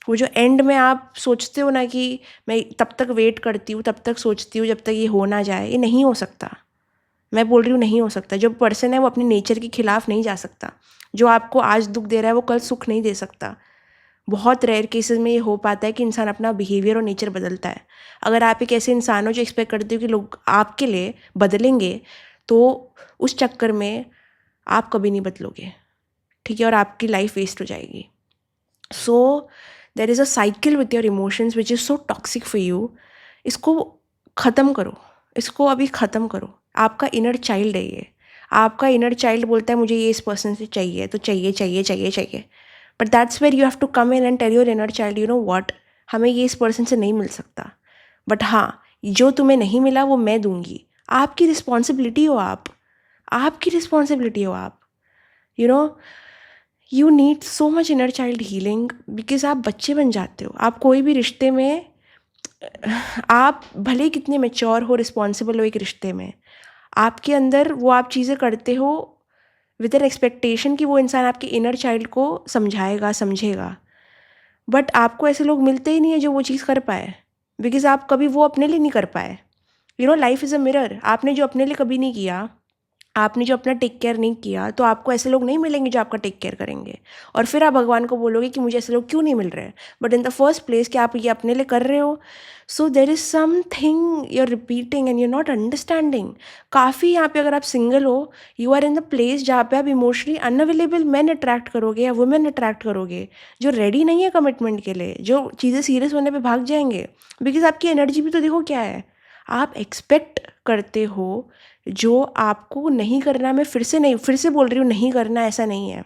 वो जो एंड में आप सोचते हो ना कि मैं तब तक वेट करती हूँ, तब तक सोचती हूँ जब तक ये हो ना जाए, ये नहीं हो सकता। मैं बोल रही हूँ नहीं हो सकता। जो पर्सन है वो अपने नेचर के खिलाफ नहीं जा सकता। जो आपको आज दुख दे रहा है वो कल सुख नहीं दे सकता। बहुत रेयर केसेस में ये हो पाता है कि इंसान अपना बिहेवियर और नेचर बदलता है। अगर आप एक ऐसे इंसान हो जो एक्सपेक्ट करते हो कि लोग आपके लिए बदलेंगे, तो उस चक्कर में आप कभी नहीं बदलोगे, ठीक है, और आपकी लाइफ वेस्ट हो जाएगी। So there is a cycle with your emotions which is so toxic for you. इसको ख़त्म करो, इसको अभी ख़त्म करो। आपका इनर चाइल्ड है ये। आपका इनर चाइल्ड बोलता है मुझे ये इस पर्सन से चाहिए, तो चाहिए चाहिए चाहिए चाहिए। But that's where you have to come in and tell your inner child, you know what, हमें ये इस पर्सन से नहीं मिल सकता, बट हाँ, जो तुम्हें नहीं मिला वो मैं दूंगी। आपकी रिस्पॉन्सिबिलिटी हो आप, आपकी रिस्पॉन्सिबिलिटी हो आप, you know. You need so much inner child healing, because आप बच्चे बन जाते हो। आप कोई भी रिश्ते में, आप भले ही कितने मैच्योर हो, रिस्पॉन्सिबल हो एक रिश्ते में, आपके अंदर वो आप चीज़ें करते हो विद एन एक्सपेक्टेशन कि वो इंसान आपके इनर चाइल्ड को समझाएगा, समझेगा। बट आपको ऐसे लोग मिलते ही नहीं है जो वो चीज़ कर पाए, बिकॉज आप कभी वो अपने लिए नहीं कर पाए। You know, life is a mirror. आपने जो अपने लिए कभी नहीं किया, आपने जो अपना टेक केयर नहीं किया, तो आपको ऐसे लोग नहीं मिलेंगे जो आपका टेक केयर करेंगे। और फिर आप भगवान को बोलोगे कि मुझे ऐसे लोग क्यों नहीं मिल रहे हैं, but in the first place कि आप ये अपने लिए कर रहे हो। So there is something you are repeating and you not understanding. काफ़ी यहाँ पे अगर आप सिंगल हो, you are in the place जहाँ पे आप इमोशनली अनअवेलेबल मैन अट्रैक्ट करोगे या वुमेन अट्रैक्ट करोगे, जो रेडी नहीं है कमिटमेंट के लिए, जो चीज़ें सीरियस होने पे भाग जाएंगे। बिकॉज आपकी एनर्जी भी तो देखो क्या है, आप एक्सपेक्ट करते हो जो आपको नहीं करना। मैं फिर से बोल रही हूँ, नहीं करना ऐसा नहीं है।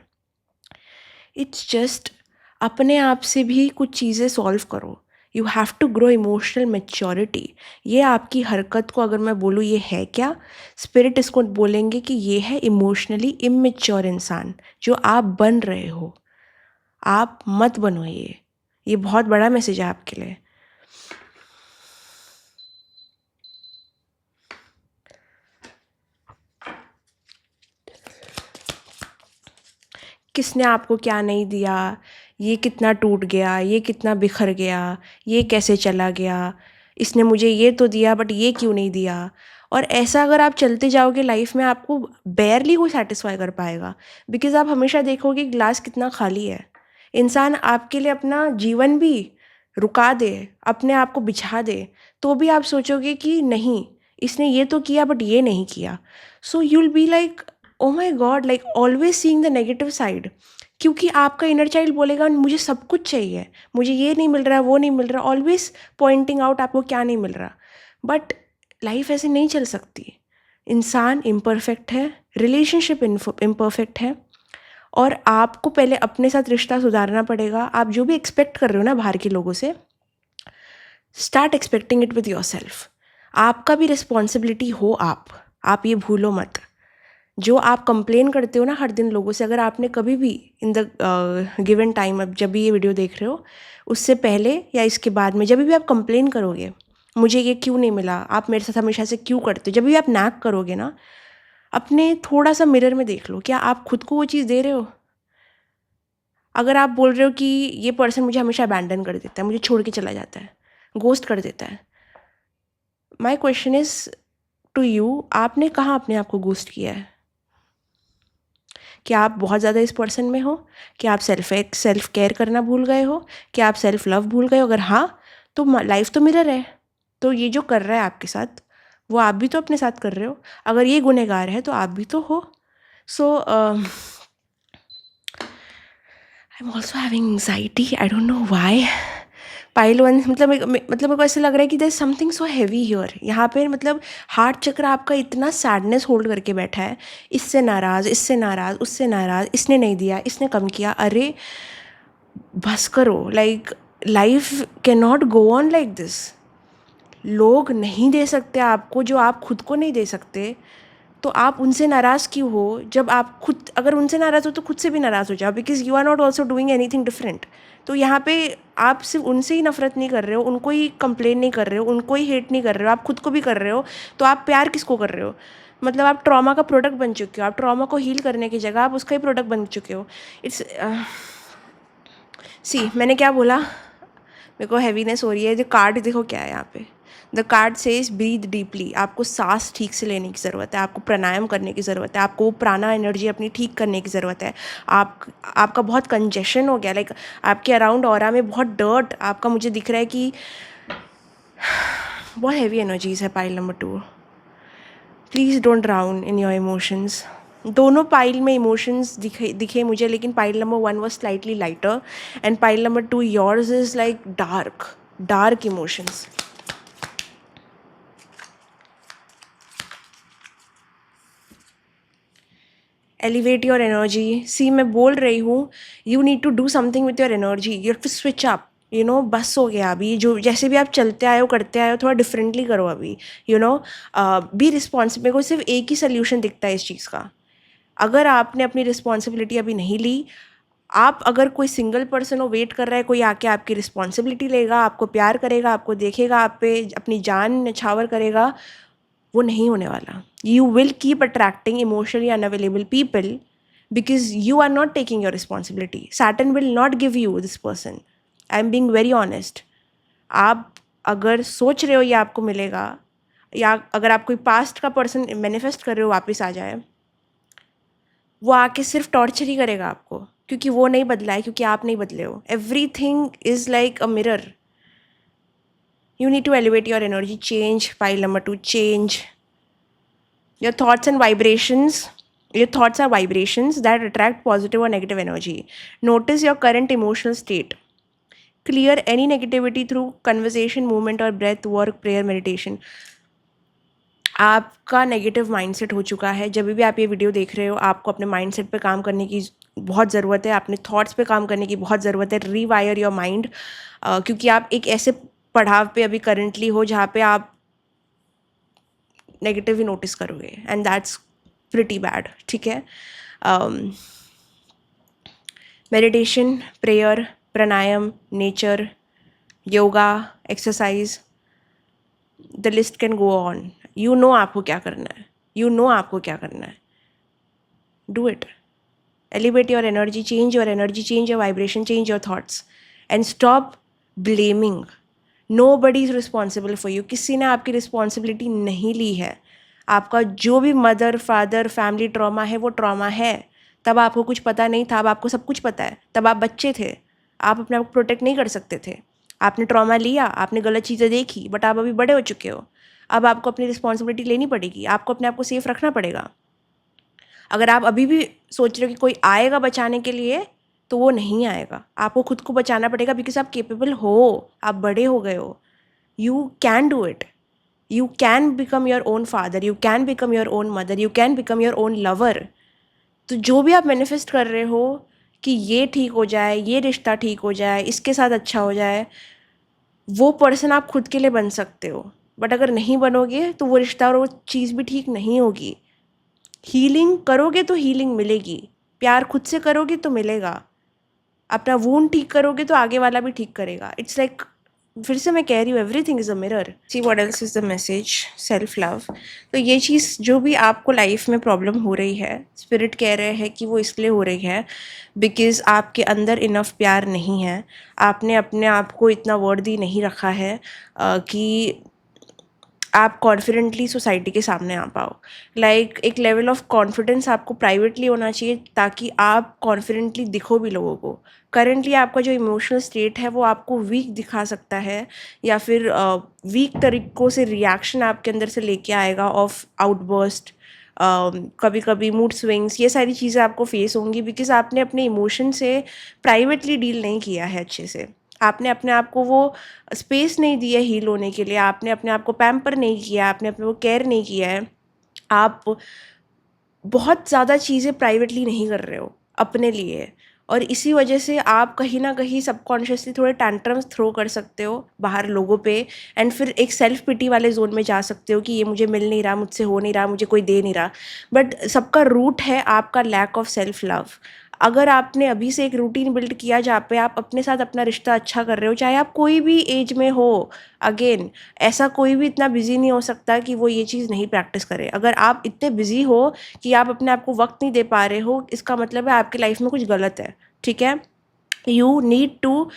इट्स जस्ट अपने आप से भी कुछ चीज़ें सॉल्व करो. You have to grow emotional maturity. ये आपकी हरकत को अगर मैं बोलूँ ये है क्या, स्पिरिट इसको बोलेंगे कि ये है इमोशनली इमेच्योर इंसान जो आप बन रहे हो. आप मत बनो ये बहुत बड़ा मैसेज है आपके लिए. किसने आपको क्या नहीं दिया, ये कितना टूट गया, ये कितना बिखर गया, ये कैसे चला गया, इसने मुझे ये तो दिया बट ये क्यों नहीं दिया. और ऐसा अगर आप चलते जाओगे लाइफ में आपको बेयरली कोई सेटिस्फाई कर पाएगा. बिकॉज़ आप हमेशा देखोगे ग्लास कितना खाली है. इंसान आपके लिए अपना जीवन भी रुका दे, अपने आप को बिछा दे, तो भी आप सोचोगे कि नहीं, इसने ये तो किया बट ये नहीं किया. So you will be like oh my God, like always seeing the negative side. क्योंकि आपका इनर चाइल्ड बोलेगा मुझे सब कुछ चाहिए, मुझे ये नहीं मिल रहा, वो नहीं मिल रहा, ऑलवेज पॉइंटिंग आउट आपको क्या नहीं मिल रहा. बट लाइफ ऐसे नहीं चल सकती. इंसान इम्परफेक्ट है, रिलेशनशिप इम्परफेक्ट है, और आपको पहले अपने साथ रिश्ता सुधारना पड़ेगा. आप जो भी एक्सपेक्ट कर रहे हो ना बाहर के लोगों से, start expecting it with your self. आपका भी रिस्पॉन्सिबिलिटी हो. आप ये भूलो मत. जो आप कंप्लेन करते हो ना हर दिन लोगों से, अगर आपने कभी भी इन द गिवन टाइम, अब जब भी ये वीडियो देख रहे हो, उससे पहले या इसके बाद में, जब भी आप कंप्लेन करोगे मुझे ये क्यों नहीं मिला, आप मेरे साथ हमेशा से क्यों करते हो, जब भी आप नैक करोगे ना, अपने थोड़ा सा मिरर में देख लो, क्या आप खुद को वो चीज़ दे रहे हो. अगर आप बोल रहे हो कि ये पर्सन मुझे हमेशा अबैंडन कर देता है, मुझे छोड़ के चला जाता है, गोस्ट कर देता है, my question is to you, आपने कहाँ अपने आप को गोस्ट किया है. क्या आप बहुत ज़्यादा इस पर्सन में हो, क्या आप सेल्फ केयर करना भूल गए हो, क्या आप सेल्फ लव भूल गए हो. अगर हाँ, तो लाइफ तो मिरर है. तो ये जो कर रहा है आपके साथ, वो आप भी तो अपने साथ कर रहे हो. अगर ये गुनहगार है तो आप भी तो हो. So I am also having anxiety, I don't know why. Pile one, मतलब मेरे को ऐसा लग रहा है कि there is something so heavy here. यहाँ पे मतलब हार्ट चक्र आपका इतना सैडनेस होल्ड करके बैठा है. इससे नाराज़, इससे नाराज़, उससे नाराज़, इसने नहीं दिया, इसने कम किया. अरे बस करो. Like life can not go on like this. लोग नहीं दे सकते आपको जो आप खुद को नहीं दे सकते. तो आप उनसे नाराज़ क्यों हो. जब आप खुद अगर उनसे नाराज़ हो तो खुद से भी नाराज़ हो जाओ, because you are not also doing anything different. तो यहाँ पे आप सिर्फ उनसे ही नफरत नहीं कर रहे हो, उनको ही कंप्लेन नहीं कर रहे हो, उनको ही हेट नहीं कर रहे हो, आप खुद को भी कर रहे हो. तो आप प्यार किसको कर रहे हो. मतलब आप ट्रॉमा का प्रोडक्ट बन चुके हो. आप ट्रॉमा को हील करने की जगह आप उसका ही प्रोडक्ट बन चुके हो. इट्स सी, मैंने क्या बोला, मेरे को हैवीनेस हो रही है. जो कार्ड देखो क्या है यहाँ पे, the card says breathe deeply. आपको सांस ठीक से लेने की ज़रूरत है, आपको प्राणायाम करने की ज़रूरत है, आपको प्राणा एनर्जी अपनी ठीक करने की ज़रूरत है. आपका बहुत कंजेशन हो गया, लाइक आपके अराउंड ऑरा में बहुत डर्ट आपका मुझे दिख रहा है कि बहुत हैवी एनर्जीज है. Pile number 2, please don't drown in your emotions. दोनों पाइल में इमोशंस दिखे मुझे, लेकिन pile number 1 was slightly lighter and pile number 2 yours is like dark emotions. Elevate your energy. See, मैं बोल रही हूँ, you need to do something with your energy. You have to switch up. बस हो गया अभी. जो जैसे भी आप चलते आए हो करते आए हो, थोड़ा डिफरेंटली करो अभी. Be responsible. मेरे को सिर्फ एक ही सोल्यूशन दिखता है इस चीज़ का. अगर आपने अपनी रिस्पॉन्सिबिलिटी अभी नहीं ली, आप अगर कोई सिंगल पर्सन हो, वेट कर रहा है कोई आके आपकी रिस्पॉन्सिबिलिटी लेगा, आपको प्यार करेगा, आपको देखेगा, आप पे अपनी जान न्यौछावर करेगा, वो नहीं होने वाला. You will keep attracting emotionally unavailable people because you are not taking your responsibility. Saturn will not give you this person. I am being very honest. आप अगर सोच रहे हो ये आपको मिलेगा, या अगर आप कोई पास्ट का पर्सन मैनिफेस्ट कर रहे हो वापस आ जाए, वो आके सिर्फ टॉर्चर ही करेगा आपको, क्योंकि वो नहीं बदला है, क्योंकि आप नहीं बदले हो. Everything is like a mirror. You need to elevate your energy. Change. Pile number 2, change. Your thoughts and vibrations. Your thoughts are vibrations that attract positive or negative energy. Notice your current emotional state. Clear any negativity through conversation, movement, or breath work, prayer, meditation. आपका negative mindset हो चुका है। जब भी आप ये video देख रहे हो, आपको अपने माइंडसेट पे काम करने की बहुत ज़रूरत है, अपने थॉट्स पे काम करने की बहुत ज़रूरत है। रीवायर योर माइंड, क्योंकि आप एक ऐसे पड़ाव पे अभी करंटली हो जहाँ पे आप नेगेटिव ही नोटिस करोगे, एंड दैट्स प्रिटी बैड। ठीक है, meditation, prayer, pranayama, nature, yoga, exercise, the list can go on. You know आपको क्या करना है, यू नो आपको क्या करना है, do it. Elevate your energy, change your energy, change your vibration, change your thoughts, and stop blaming. Nobody is responsible for you. किसी ने आपकी रिस्पॉन्सिबिलिटी नहीं ली है। आपका जो भी मदर फादर फैमिली ट्रॉमा है वो ट्रॉमा है। तब आपको कुछ पता नहीं था, अब आपको सब कुछ पता है। तब आप बच्चे थे, आप अपने आप को प्रोटेक्ट नहीं कर सकते थे। आपने ट्रॉमा लिया, आपने गलत चीज़ें देखी, बट आप अभी बड़े हो चुके हो। अब आपको अपनी रिस्पॉन्सिबिलिटी लेनी पड़ेगी, आपको अपने आप को सेफ रखना पड़ेगा। अगर आप अभी भी सोच रहे हो कि कोई आएगा बचाने के लिए, तो वो नहीं आएगा। आपको खुद को बचाना पड़ेगा, बिकॉज आप केपेबल हो, आप बड़े हो गए हो। You can do it. You can become your own father, you can become your own mother, you can become your own lover. तो जो भी आप मैनिफेस्ट कर रहे हो कि ये ठीक हो जाए, ये रिश्ता ठीक हो जाए, इसके साथ अच्छा हो जाए, वो पर्सन आप खुद के लिए बन सकते हो। बट अगर नहीं बनोगे तो वो रिश्ता और वो चीज़ भी ठीक नहीं होगी। हीलिंग करोगे तो हीलिंग मिलेगी, प्यार खुद से करोगे तो मिलेगा। अपना वूंड ठीक करोगे तो आगे वाला भी ठीक करेगा। इट्स लाइक, फिर से मैं कह रही हूँ, everything is a mirror. See what else is the message, self love. तो ये चीज़ जो भी आपको लाइफ में प्रॉब्लम हो रही है, स्पिरिट कह रहे हैं कि वो इसलिए हो रही है बिकॉज आपके अंदर इनफ प्यार नहीं है। आपने अपने आप को इतना वर्दी नहीं रखा है कि आप कॉन्फिडेंटली सोसाइटी के सामने आ पाओ। लाइक एक लेवल ऑफ कॉन्फिडेंस आपको प्राइवेटली होना चाहिए, ताकि आप कॉन्फिडेंटली दिखो भी लोगों को। करेंटली आपका जो इमोशनल स्टेट है वो आपको वीक दिखा सकता है, या फिर वीक तरीक़ों से रिएक्शन आपके अंदर से लेके आएगा ऑफ आउटबर्स्ट, कभी कभी मूड स्विंग्स। ये सारी चीज़ें आपको फेस होंगी बिकॉज आपने अपने इमोशन से प्राइवेटली डील नहीं किया है अच्छे से। आपने अपने आप को वो स्पेस नहीं दी है हील होने के लिए, आपने अपने आप को पैम्पर नहीं किया, आपने अपने को केयर नहीं किया है। आप बहुत ज़्यादा चीज़ें प्राइवेटली नहीं कर रहे हो अपने लिए, और इसी वजह से आप कहीं ना कहीं सबकॉन्शियसली थोड़े टैंट्रम्स थ्रो कर सकते हो बाहर लोगों पे, एंड फिर एक सेल्फ पिटी वाले जोन में जा सकते हो कि ये मुझे मिल नहीं रहा, मुझसे हो नहीं रहा, मुझे कोई दे नहीं रहा। बट सबका रूट है आपका लैक ऑफ सेल्फ लव। अगर आपने अभी से एक रूटीन बिल्ड किया जहाँ पे आप अपने साथ अपना रिश्ता अच्छा कर रहे हो, चाहे आप कोई भी एज में हो, अगेन ऐसा कोई भी इतना बिजी नहीं हो सकता कि वो ये चीज़ नहीं प्रैक्टिस करे। अगर आप इतने बिजी हो कि आप अपने आप को वक्त नहीं दे पा रहे हो, इसका मतलब है आपकी लाइफ में कुछ गलत है। ठीक है, you need to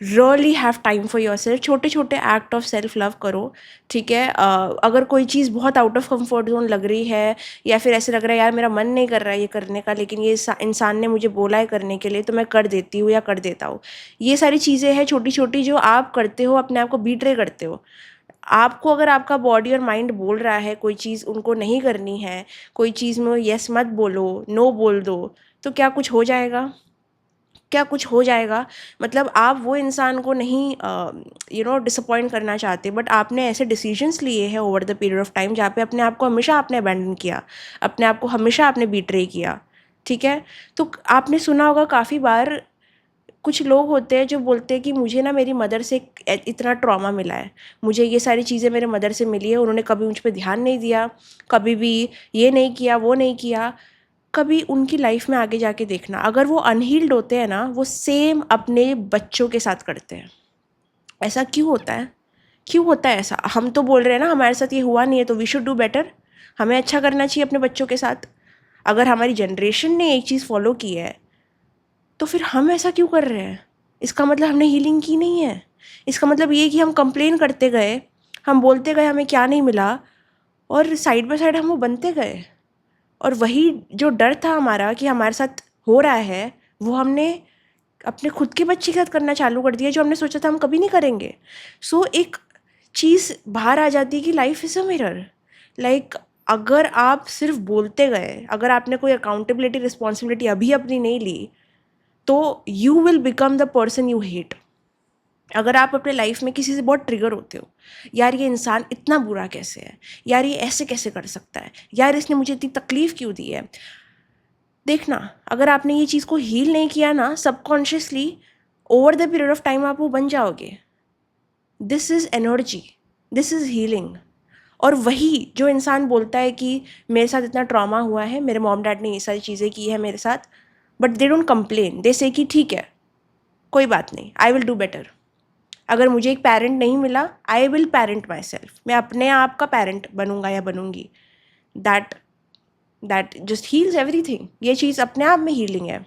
really have time for yourself. छोटे छोटे एक्ट ऑफ सेल्फ लव करो। ठीक है, अगर कोई चीज़ बहुत आउट ऑफ कंफर्ट जोन लग रही है, या फिर ऐसे लग रहा है यार मेरा मन नहीं कर रहा है ये करने का, लेकिन ये इंसान ने मुझे बोला है करने के लिए, तो मैं कर देती हूँ या कर देता हूँ। ये सारी चीज़ें हैं छोटी छोटी जो आप करते हो, अपने आप को बीट्रे करते हो। आपको अगर आपका बॉडी और माइंड बोल रहा है कोई चीज़ उनको नहीं करनी है, कोई चीज़ में यस मत बोलो, नो बोल दो, तो क्या कुछ हो जाएगा? क्या कुछ हो जाएगा? मतलब आप वो इंसान को नहीं डिसअपॉइंट करना चाहते, बट आपने ऐसे डिसीजंस लिए हैं over the period of time जहाँ पे अपने आप को हमेशा आपने अबैंडन किया, अपने आप को हमेशा आपने बीट्रे किया। ठीक है, तो आपने सुना होगा काफ़ी बार, कुछ लोग होते हैं जो बोलते हैं कि मुझे ना मेरी मदर से इतना ट्रॉमा मिला है, मुझे ये सारी चीज़ें मेरे मदर से मिली है, उन्होंने कभी मुझ पर ध्यान नहीं दिया, कभी भी ये नहीं किया, वो नहीं किया। कभी उनकी लाइफ में आगे जाके देखना, अगर वो अनहील्ड होते हैं ना, वो सेम अपने बच्चों के साथ करते हैं। ऐसा क्यों होता है? क्यों होता है ऐसा? हम तो बोल रहे हैं ना हमारे साथ ये हुआ नहीं है, तो वी शुड डू बेटर। हमें अच्छा करना चाहिए अपने बच्चों के साथ। अगर हमारी जनरेशन ने एक चीज़ फॉलो की है, तो फिर हम ऐसा क्यों कर रहे हैं? इसका मतलब हमने हीलिंग की नहीं है। इसका मतलब ये कि हम कंप्लेन करते गए, हम बोलते गए हमें क्या नहीं मिला, और साइड बाय साइड हम वो बनते गए। और वही जो डर था हमारा कि हमारे साथ हो रहा है, वो हमने अपने खुद के बच्चे के साथ करना चालू कर दिया, जो हमने सोचा था हम कभी नहीं करेंगे। सो एक चीज़ बाहर आ जाती है कि life is a mirror. Like अगर आप सिर्फ बोलते गए, अगर आपने कोई अकाउंटेबिलिटी रिस्पॉन्सिबिलिटी अभी अपनी नहीं ली, तो you will become the person you hate. अगर आप अपने लाइफ में किसी से बहुत ट्रिगर होते हो, यार ये इंसान इतना बुरा कैसे है, यार ये ऐसे कैसे कर सकता है, यार इसने मुझे इतनी तकलीफ़ क्यों दी है, देखना अगर आपने ये चीज़ को हील नहीं किया ना subconsciously, over the period of time आप वो बन जाओगे। This is energy, this is healing. और वही जो इंसान बोलता है कि मेरे साथ इतना ट्रॉमा हुआ है, मेरे मॉम डैड ने ये सारी चीज़ें की है मेरे साथ, बट दे डोंट कंप्लेन, दे से कि ठीक है कोई बात नहीं, आई विल डू बेटर। अगर मुझे एक पेरेंट नहीं मिला, I will parent my self, मैं अपने आप का पेरेंट बनूंगा या बनूंगी। That that just heals everything. ये चीज़ अपने आप में हीलिंग है।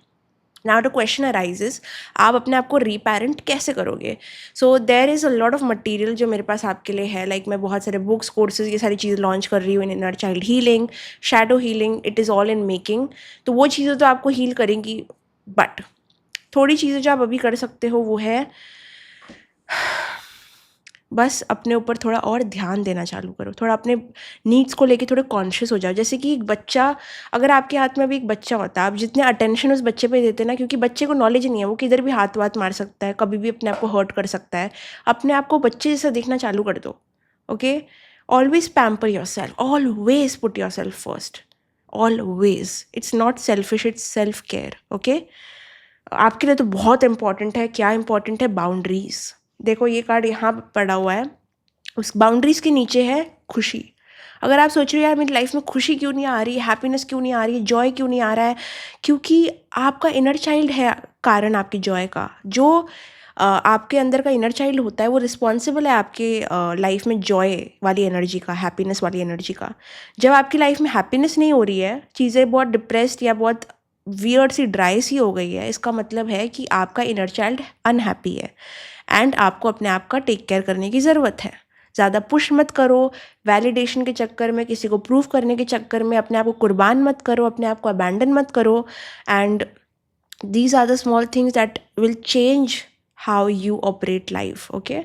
नाउ द क्वेश्चन अराइजेस, आप अपने आप को रीपेरेंट कैसे करोगे? So there is a lot of material जो मेरे पास आपके लिए है, लाइक मैं बहुत सारे बुक्स कोर्सेज ये सारी चीज़ें लॉन्च कर रही हूँ इन inner child healing, shadow healing, it is all in making. तो वो चीज़ें तो आपको हील करेंगी, बट थोड़ी चीज़ें जो आप अभी कर सकते हो वो है बस अपने ऊपर थोड़ा और ध्यान देना चालू करो, थोड़ा अपने नीड्स को लेके थोड़े कॉन्शियस हो जाओ। जैसे कि एक बच्चा, अगर आपके हाथ में अभी एक बच्चा होता है, आप जितने अटेंशन उस बच्चे पे देते हैं ना, क्योंकि बच्चे को नॉलेज नहीं है, वो किधर भी हाथ वाथ मार सकता है, कभी भी अपने आप को हर्ट कर सकता है, अपने आप को बच्चे जैसा देखना चालू कर दो। Okay, always pamper your self, always put your self first, always. It's not selfish, it's self care. Okay, आपके लिए तो बहुत इंपॉर्टेंट है। क्या इंपॉर्टेंट है? बाउंड्रीज। देखो ये कार्ड यहाँ पड़ा हुआ है, उस बाउंड्रीज के नीचे है खुशी। अगर आप सोच रहे हो यार मेरी लाइफ में खुशी क्यों नहीं आ रही, हैप्पीनेस क्यों नहीं आ रही, जॉय क्यों नहीं आ रहा है, क्योंकि आपका इनर चाइल्ड है कारण आपकी जॉय का। जो आपके अंदर का इनर चाइल्ड होता है वो रिस्पॉन्सिबल है आपके लाइफ में जॉय वाली एनर्जी का, हैप्पीनेस वाली एनर्जी का। जब आपकी लाइफ में हैप्पीनेस नहीं हो रही है, चीज़ें बहुत डिप्रेस्ड या बहुत वियर्ड सी ड्राई सी हो गई है, इसका मतलब है कि आपका इनर चाइल्ड अनहैप्पी है एंड आपको अपने आप का टेक केयर करने की ज़रूरत है। ज़्यादा पुश मत करो, वैलिडेशन के चक्कर में, किसी को प्रूव करने के चक्कर में अपने आप को कुर्बान मत करो, अपने आप को अबैंडन मत करो। And these are the small things that will change how you operate life. Okay,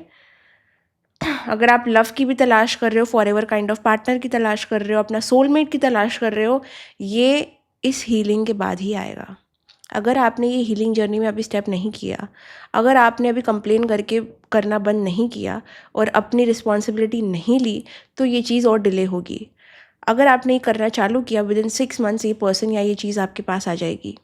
अगर आप लव की भी तलाश कर रहे हो, forever kind of partner की तलाश कर रहे हो, अपना सोलमेट की तलाश कर रहे हो, ये इस हीलिंग के बाद ही आएगा। अगर आपने ये हीलिंग जर्नी में अभी स्टेप नहीं किया, अगर आपने अभी कंप्लेन करके करना बंद नहीं किया और अपनी रिस्पॉन्सिबिलिटी नहीं ली, तो ये चीज़ और डिले होगी। अगर आपने ये करना चालू किया, विद इन 6 मंथ्स ये पर्सन या ये चीज़ आपके पास आ जाएगी।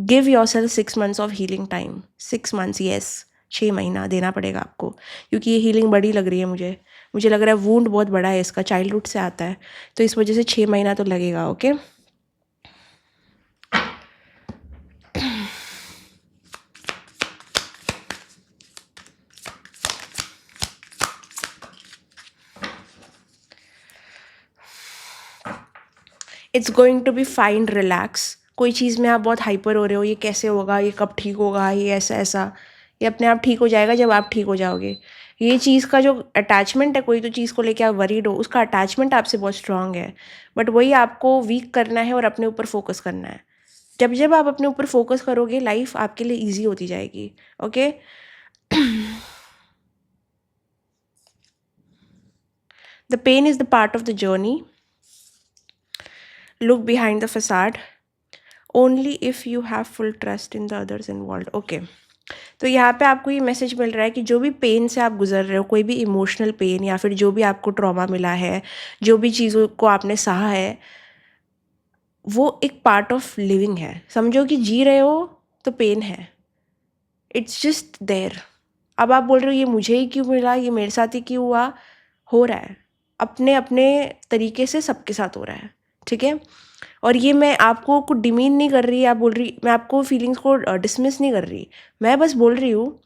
Give your self 6 months of healing time. 6 months, yes, 6 महीना देना पड़ेगा आपको, क्योंकि ये हीलिंग बड़ी लग रही है मुझे लग रहा है वूंड बहुत बड़ा है इसका, चाइल्डहुड से आता है, तो इस वजह से 6 महीना तो लगेगा। Okay, it's going to be fine, relax. कोई चीज़ में आप बहुत हाइपर हो रहे हो, ये कैसे होगा, ये कब ठीक होगा, ये ऐसा ऐसा, ये अपने आप ठीक हो जाएगा जब आप ठीक हो जाओगे। ये चीज़ का जो अटैचमेंट है, कोई तो चीज़ को लेके आप वरीड हो, उसका अटैचमेंट आपसे बहुत स्ट्रांग है, बट वही आपको वीक करना है और अपने ऊपर फोकस करना है। जब जब आप अपने ऊपर फोकस करोगे, लाइफ आपके लिए ईजी होती जाएगी। Okay, the pain is the part of the journey, look behind the facade, only if you have full trust in the others involve. Okay, तो यहाँ पे आपको ये मैसेज मिल रहा है कि जो भी पेन से आप गुजर रहे हो, कोई भी इमोशनल पेन या फिर जो भी आपको ट्रॉमा मिला है, जो भी चीज़ों को आपने सहा है, वो एक पार्ट ऑफ लिविंग है। समझो कि जी रहे हो तो पेन है, इट्स जस्ट देयर। अब आप बोल रहे हो ये मुझे ही क्यों मिला, ये मेरे साथ ही क्यों हुआ, हो रहा है अपने अपने तरीके से, सबके साथ हो रहा है, ठीक है। और ये मैं आपको कुछ डिमीन नहीं कर रही, आप बोल रही, मैं आपको फीलिंग्स को डिसमिस नहीं कर रही, मैं बस बोल रही हूँ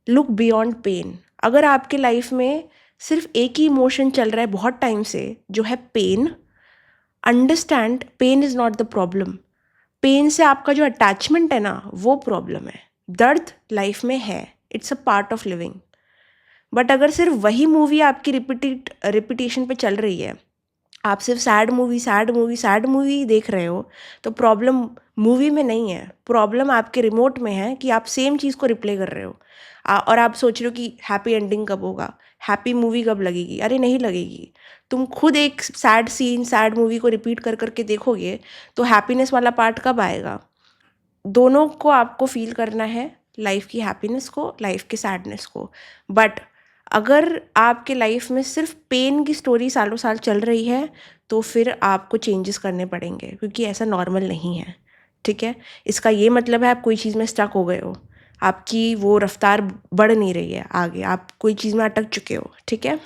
लुक बियॉन्ड पेन। अगर आपके लाइफ में सिर्फ एक ही इमोशन चल रहा है बहुत टाइम से, जो है pain, understand pain is not the problem. Pain से आपका जो अटैचमेंट है ना, वो प्रॉब्लम है। दर्द लाइफ में है, it's a part of living. But अगर सिर्फ वही मूवी आपकी रिपीटेशन पे चल रही है, आप सिर्फ sad movie sad movie sad movie देख रहे हो, तो प्रॉब्लम मूवी में नहीं है, प्रॉब्लम आपके रिमोट में है कि आप सेम चीज़ को रिप्ले कर रहे हो। और आप सोच रहे हो कि हैप्पी एंडिंग कब होगा, हैप्पी मूवी कब लगेगी। अरे नहीं लगेगी, तुम खुद एक सैड सीन सैड मूवी को रिपीट कर करके देखोगे तो हैप्पीनेस वाला पार्ट कब आएगा। दोनों को आपको फील करना है, लाइफ की हैप्पीनेस को, लाइफ की सैडनेस को। बट अगर आपके लाइफ में सिर्फ पेन की स्टोरी सालों साल चल रही है तो फिर आपको चेंजेस करने पड़ेंगे, क्योंकि ऐसा नॉर्मल नहीं है, ठीक है। इसका ये मतलब है आप कोई चीज़ में स्टक हो गए हो, आपकी वो रफ्तार बढ़ नहीं रही है आगे, आप कोई चीज़ में अटक चुके हो, ठीक है।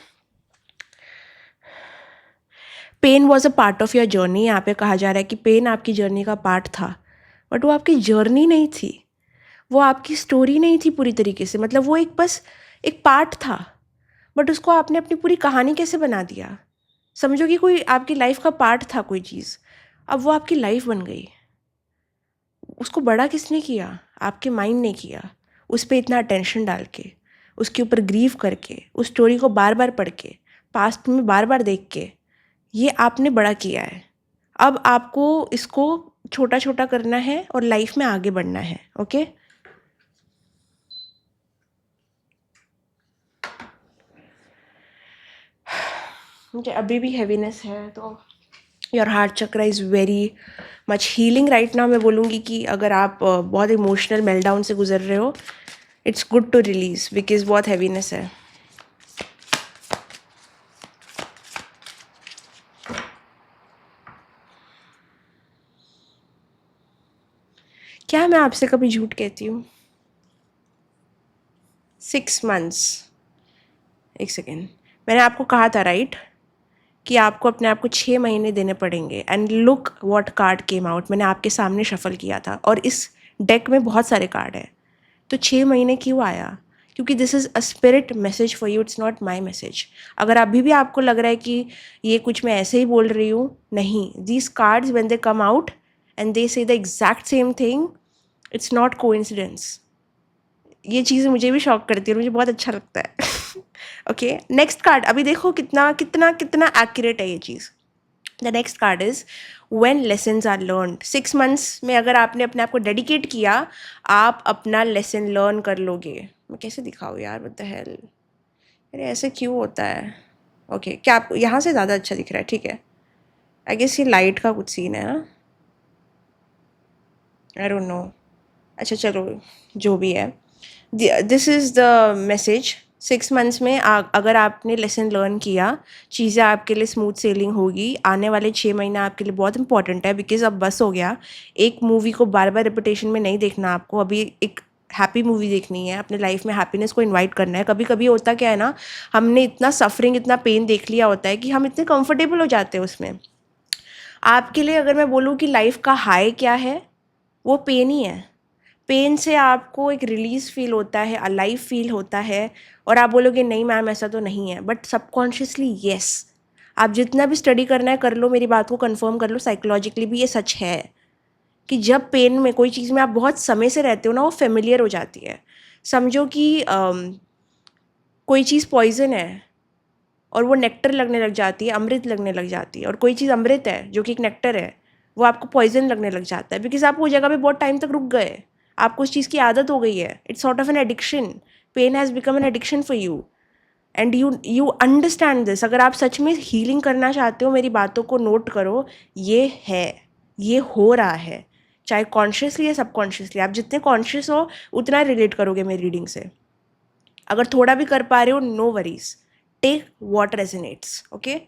Pain was a part of your journey, यहाँ पे कहा जा रहा है कि पेन आपकी जर्नी का पार्ट था, बट वो आपकी जर्नी नहीं थी, वो आपकी स्टोरी नहीं थी पूरी तरीके से। मतलब वो एक बस एक पार्ट था, बट उसको आपने अपनी पूरी कहानी कैसे बना दिया। समझो कि कोई आपकी लाइफ का पार्ट था कोई चीज़, अब वो आपकी लाइफ बन गई। उसको बड़ा किसने किया? आपके माइंड ने किया। उस पर इतना अटेंशन डाल के, उसके ऊपर ग्रीव करके, उस स्टोरी को बार बार पढ़ के, पास्ट में बार बार देख के, ये आपने बड़ा किया है। अब आपको इसको छोटा छोटा करना है और लाइफ में आगे बढ़ना है, ओके। मुझे अभी भी हैवीनेस है, तो your heart chakra is very much healing right now. मैं बोलूँगी कि अगर आप बहुत इमोशनल मेल्टडाउन से गुजर रहे हो, it's good to release, because बहुत हैवीनेस है। क्या मैं आपसे कभी झूठ कहती हूँ? 6 months, एक सेकेंड, मैंने आपको कहा था राइट कि आपको अपने आप को 6 महीने देने पड़ेंगे। And look what card came out, मैंने आपके सामने शफल किया था और इस डेक में बहुत सारे कार्ड हैं। तो 6 महीने क्यों आया? क्योंकि this is a spirit message for you, it's not my message. अगर अभी भी आपको लग रहा है कि ये कुछ मैं ऐसे ही बोल रही हूँ, नहीं, these cards when they come out and they say the exact same thing, it's not coincidence. ये चीज़ मुझे भी शॉक करती है, मुझे बहुत अच्छा लगता है। ओके, नेक्स्ट कार्ड अभी देखो कितना कितना कितना एक्यूरेट है ये चीज़। The next card is when lessons are learned. 6 months में अगर आपने अपने आप को डेडिकेट किया, आप अपना लेसन लर्न कर लोगे। मैं कैसे दिखाऊँ यार, व्हाट द हेल, अरे ऐसे क्यों होता है? ओके क्या आपको यहाँ से ज़्यादा अच्छा दिख रहा है? ठीक है, आई गेस ये लाइट का कुछ सीन है ना, आई डोंट नो। अच्छा चलो, जो भी है, this is the message. 6 months में अगर आपने लेसन लर्न किया, चीज़ें आपके लिए स्मूथ सेलिंग होगी। आने वाले 6 महीने आपके लिए बहुत इंपॉर्टेंट है, बिकॉज अब बस हो गया। एक मूवी को बार बार रिपीटेशन में नहीं देखना आपको, अभी एक हैप्पी मूवी देखनी है, अपने लाइफ में हैप्पीनेस को इनवाइट करना है। कभी कभी होता क्या है ना, हमने इतना सफरिंग, इतना पेन देख लिया होता है कि हम इतने कंफर्टेबल हो जाते हैं उसमें। आपके लिए अगर मैं बोलूँ कि लाइफ का हाई क्या है, वो पेन ही है। पेन से आपको एक रिलीज़ फील होता है, अलाइव फील होता है, और आप बोलोगे नहीं मैम ऐसा तो नहीं है, बट सबकॉन्शियसली येस। आप जितना भी स्टडी करना है कर लो, मेरी बात को कंफर्म कर लो, साइकोलॉजिकली भी ये सच है कि जब पेन में कोई चीज़ में आप बहुत समय से रहते हो ना, वो फेमिलियर हो जाती है। समझो कि कोई चीज़ पॉइजन है और वो नेक्टर लगने लग जाती है, अमृत लगने लग जाती है, और कोई चीज़ अमृत है जो कि एक नेक्टर है, वो आपको पॉइजन लगने लग जाता है, बिकॉज आप वो जगह पे बहुत टाइम तक रुक गए, आपको उस चीज़ की आदत हो गई है। It's sort of an addiction, pain has become an addiction for you, and you understand this. अगर आप सच में हीलिंग करना चाहते हो, मेरी बातों को नोट करो, ये है, ये हो रहा है, चाहे कॉन्शियसली या सबकॉन्शियसली। आप जितने कॉन्शियस हो उतना रिलेट करोगे मेरी रीडिंग से। अगर थोड़ा भी कर पा रहे हो, no worries, take what resonates, okay.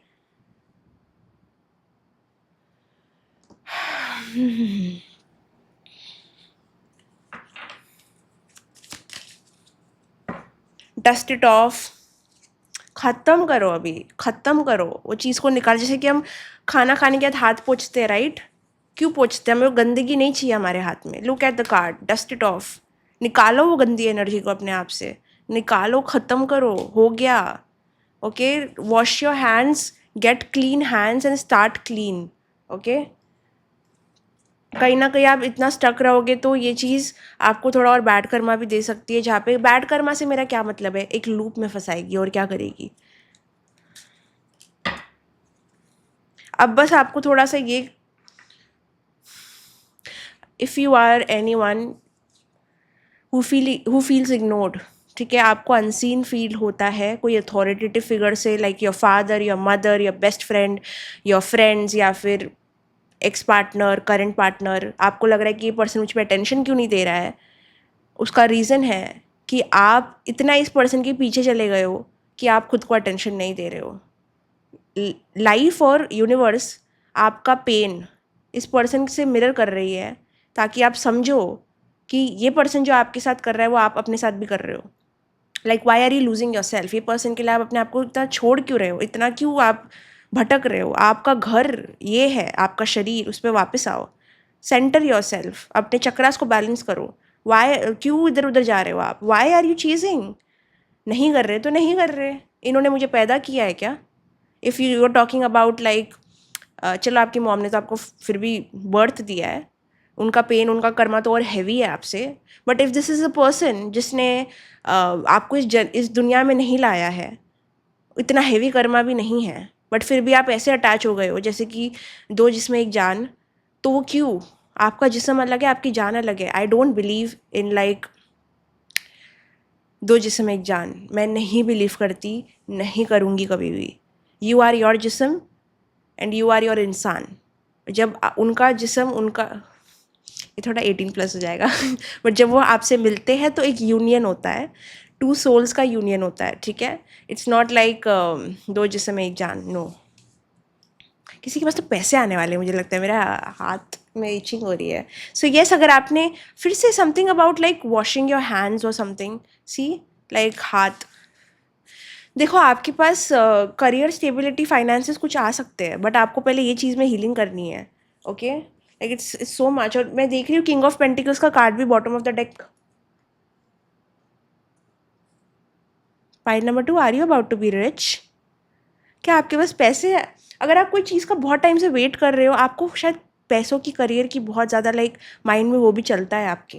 Dust it off, ख़त्म करो, अभी ख़त्म करो वो चीज़ को निकाल। जैसे कि हम खाना खाने के बाद हाथ पोंछते हैं, राइट? क्यों पोंछते हैं? हमें वो गंदगी नहीं चाहिए हमारे हाथ में। Look at the card, dust it of, निकालो वो गंदी एनर्जी को अपने आप से, निकालो, ख़त्म करो, हो गया। Okay, wash your hands, gate clean hands and start clean, okay. कहीं ना कहीं आप इतना स्टक रहोगे तो ये चीज़ आपको थोड़ा और बैड कर्मा भी दे सकती है, जहाँ पे बैड कर्मा से मेरा क्या मतलब है, एक लूप में फंसाएगी और क्या करेगी। अब बस आपको थोड़ा सा ये, if you are anyone who feels ignored, ठीक है, आपको अनसीन फील होता है कोई अथॉरिटेटिव फिगर से, like your father, your mother, your best friend, your friends, या फिर एक्स पार्टनर, करंट पार्टनर, आपको लग रहा है कि ये पर्सन मुझ पर अटेंशन क्यों नहीं दे रहा है। उसका रीज़न है कि आप इतना इस पर्सन के पीछे चले गए हो कि आप खुद को अटेंशन नहीं दे रहे हो। लाइफ और यूनिवर्स आपका पेन इस पर्सन से मिरर कर रही है ताकि आप समझो कि ये पर्सन जो आपके साथ कर रहा है वो आप अपने साथ भी कर रहे हो। Like why are you losing yourself? ये पर्सन के लिए आप अपने आप को इतना छोड़ क्यों रहे हो, इतना क्यों आप भटक रहे हो? आपका घर ये है, आपका शरीर, उस पर वापस आओ। सेंटर योर सेल्फ, अपने चक्रास को बैलेंस करो। वाई, क्यों इधर उधर जा रहे हो आप? Why are you chasing? नहीं कर रहे तो नहीं कर रहे। इन्होंने मुझे पैदा किया है क्या? If you are talking about like, चलो आपकी मॉम ने तो आपको फिर भी बर्थ दिया है, उनका पेन, उनका कर्मा तो और हैवी है आपसे। But if this is a person जिसने आपको इस दुनिया में नहीं लाया है, इतना हैवी कर्मा भी नहीं है, बट फिर भी आप ऐसे अटैच हो गए हो जैसे कि दो जिसमें एक जान। तो वो क्यों? आपका जिस्म अलग है, आपकी जान अलग है। I don't believe in like दो जिस्म एक जान। मैं नहीं बिलीव करती, नहीं करूँगी कभी भी। यू आर योर जिस्म एंड यू आर योर इंसान। जब उनका जिस्म, उनका, ये थोड़ा 18+ हो जाएगा बट जब वो आपसे मिलते हैं तो एक यूनियन होता है, टू सोल्स का यूनियन होता है, ठीक है? इट्स नॉट लाइक दो जिस्म एक जान, नो। किसी के पास तो पैसे आने वाले हैं, मुझे लगता है। मेरा हाथ में इचिंग हो रही है। सो येस, अगर आपने फिर से something about like washing your hands और समथिंग, सी लाइक हाथ, देखो आपके पास करियर स्टेबिलिटी, फाइनेंसेस कुछ आ सकते हैं, बट आपको पहले ये चीज़ में हीलिंग करनी है। Okay, like it's so much. और मैं देख रही हूँ किंग ऑफ पेंटिकल्स का कार्ड भी bottom of the deck. Pile number 2, are you about to be rich? क्या आपके पास पैसे है? अगर आप कोई चीज़ का बहुत टाइम से वेट कर रहे हो, आपको शायद पैसों की, करियर की बहुत ज़्यादा लाइक माइंड में वो भी चलता है आपके।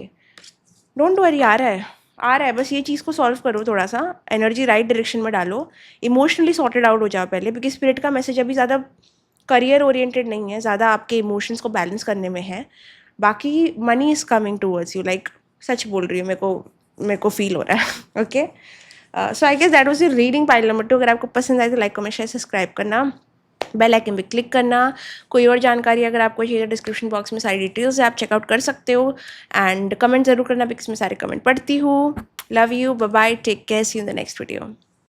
डोंट वरी, आ रहा है, आ रहा है। बस ये चीज़ को सॉल्व करो, थोड़ा सा एनर्जी राइट डायरेक्शन में डालो, इमोशनली सॉर्टेड आउट हो जाओ पहले, बिकॉज स्पिरिट का मैसेज अभी ज़्यादा करियर ओरिएंटेड नहीं है, ज़्यादा आपके इमोशंस को बैलेंस करने में है। बाकी money is coming towards you, like सच बोल रही हूँ, मेरे को फील हो रहा है okay. So I guess that was your reading pile number 2। अगर आपको पसंद आए तो लाइक, कमेंट, शेयर, सब्सक्राइब करना, बेल आइकन पे क्लिक करना। कोई और जानकारी अगर आपको चाहिए, डिस्क्रिप्शन बॉक्स में सारी डिटेल्स है, आप चेकआउट कर सकते हो। एंड कमेंट ज़रूर करना, बिकॉज मैं सारे कमेंट पढ़ती हूँ। Love you, bye bye, take care, see you in the next video.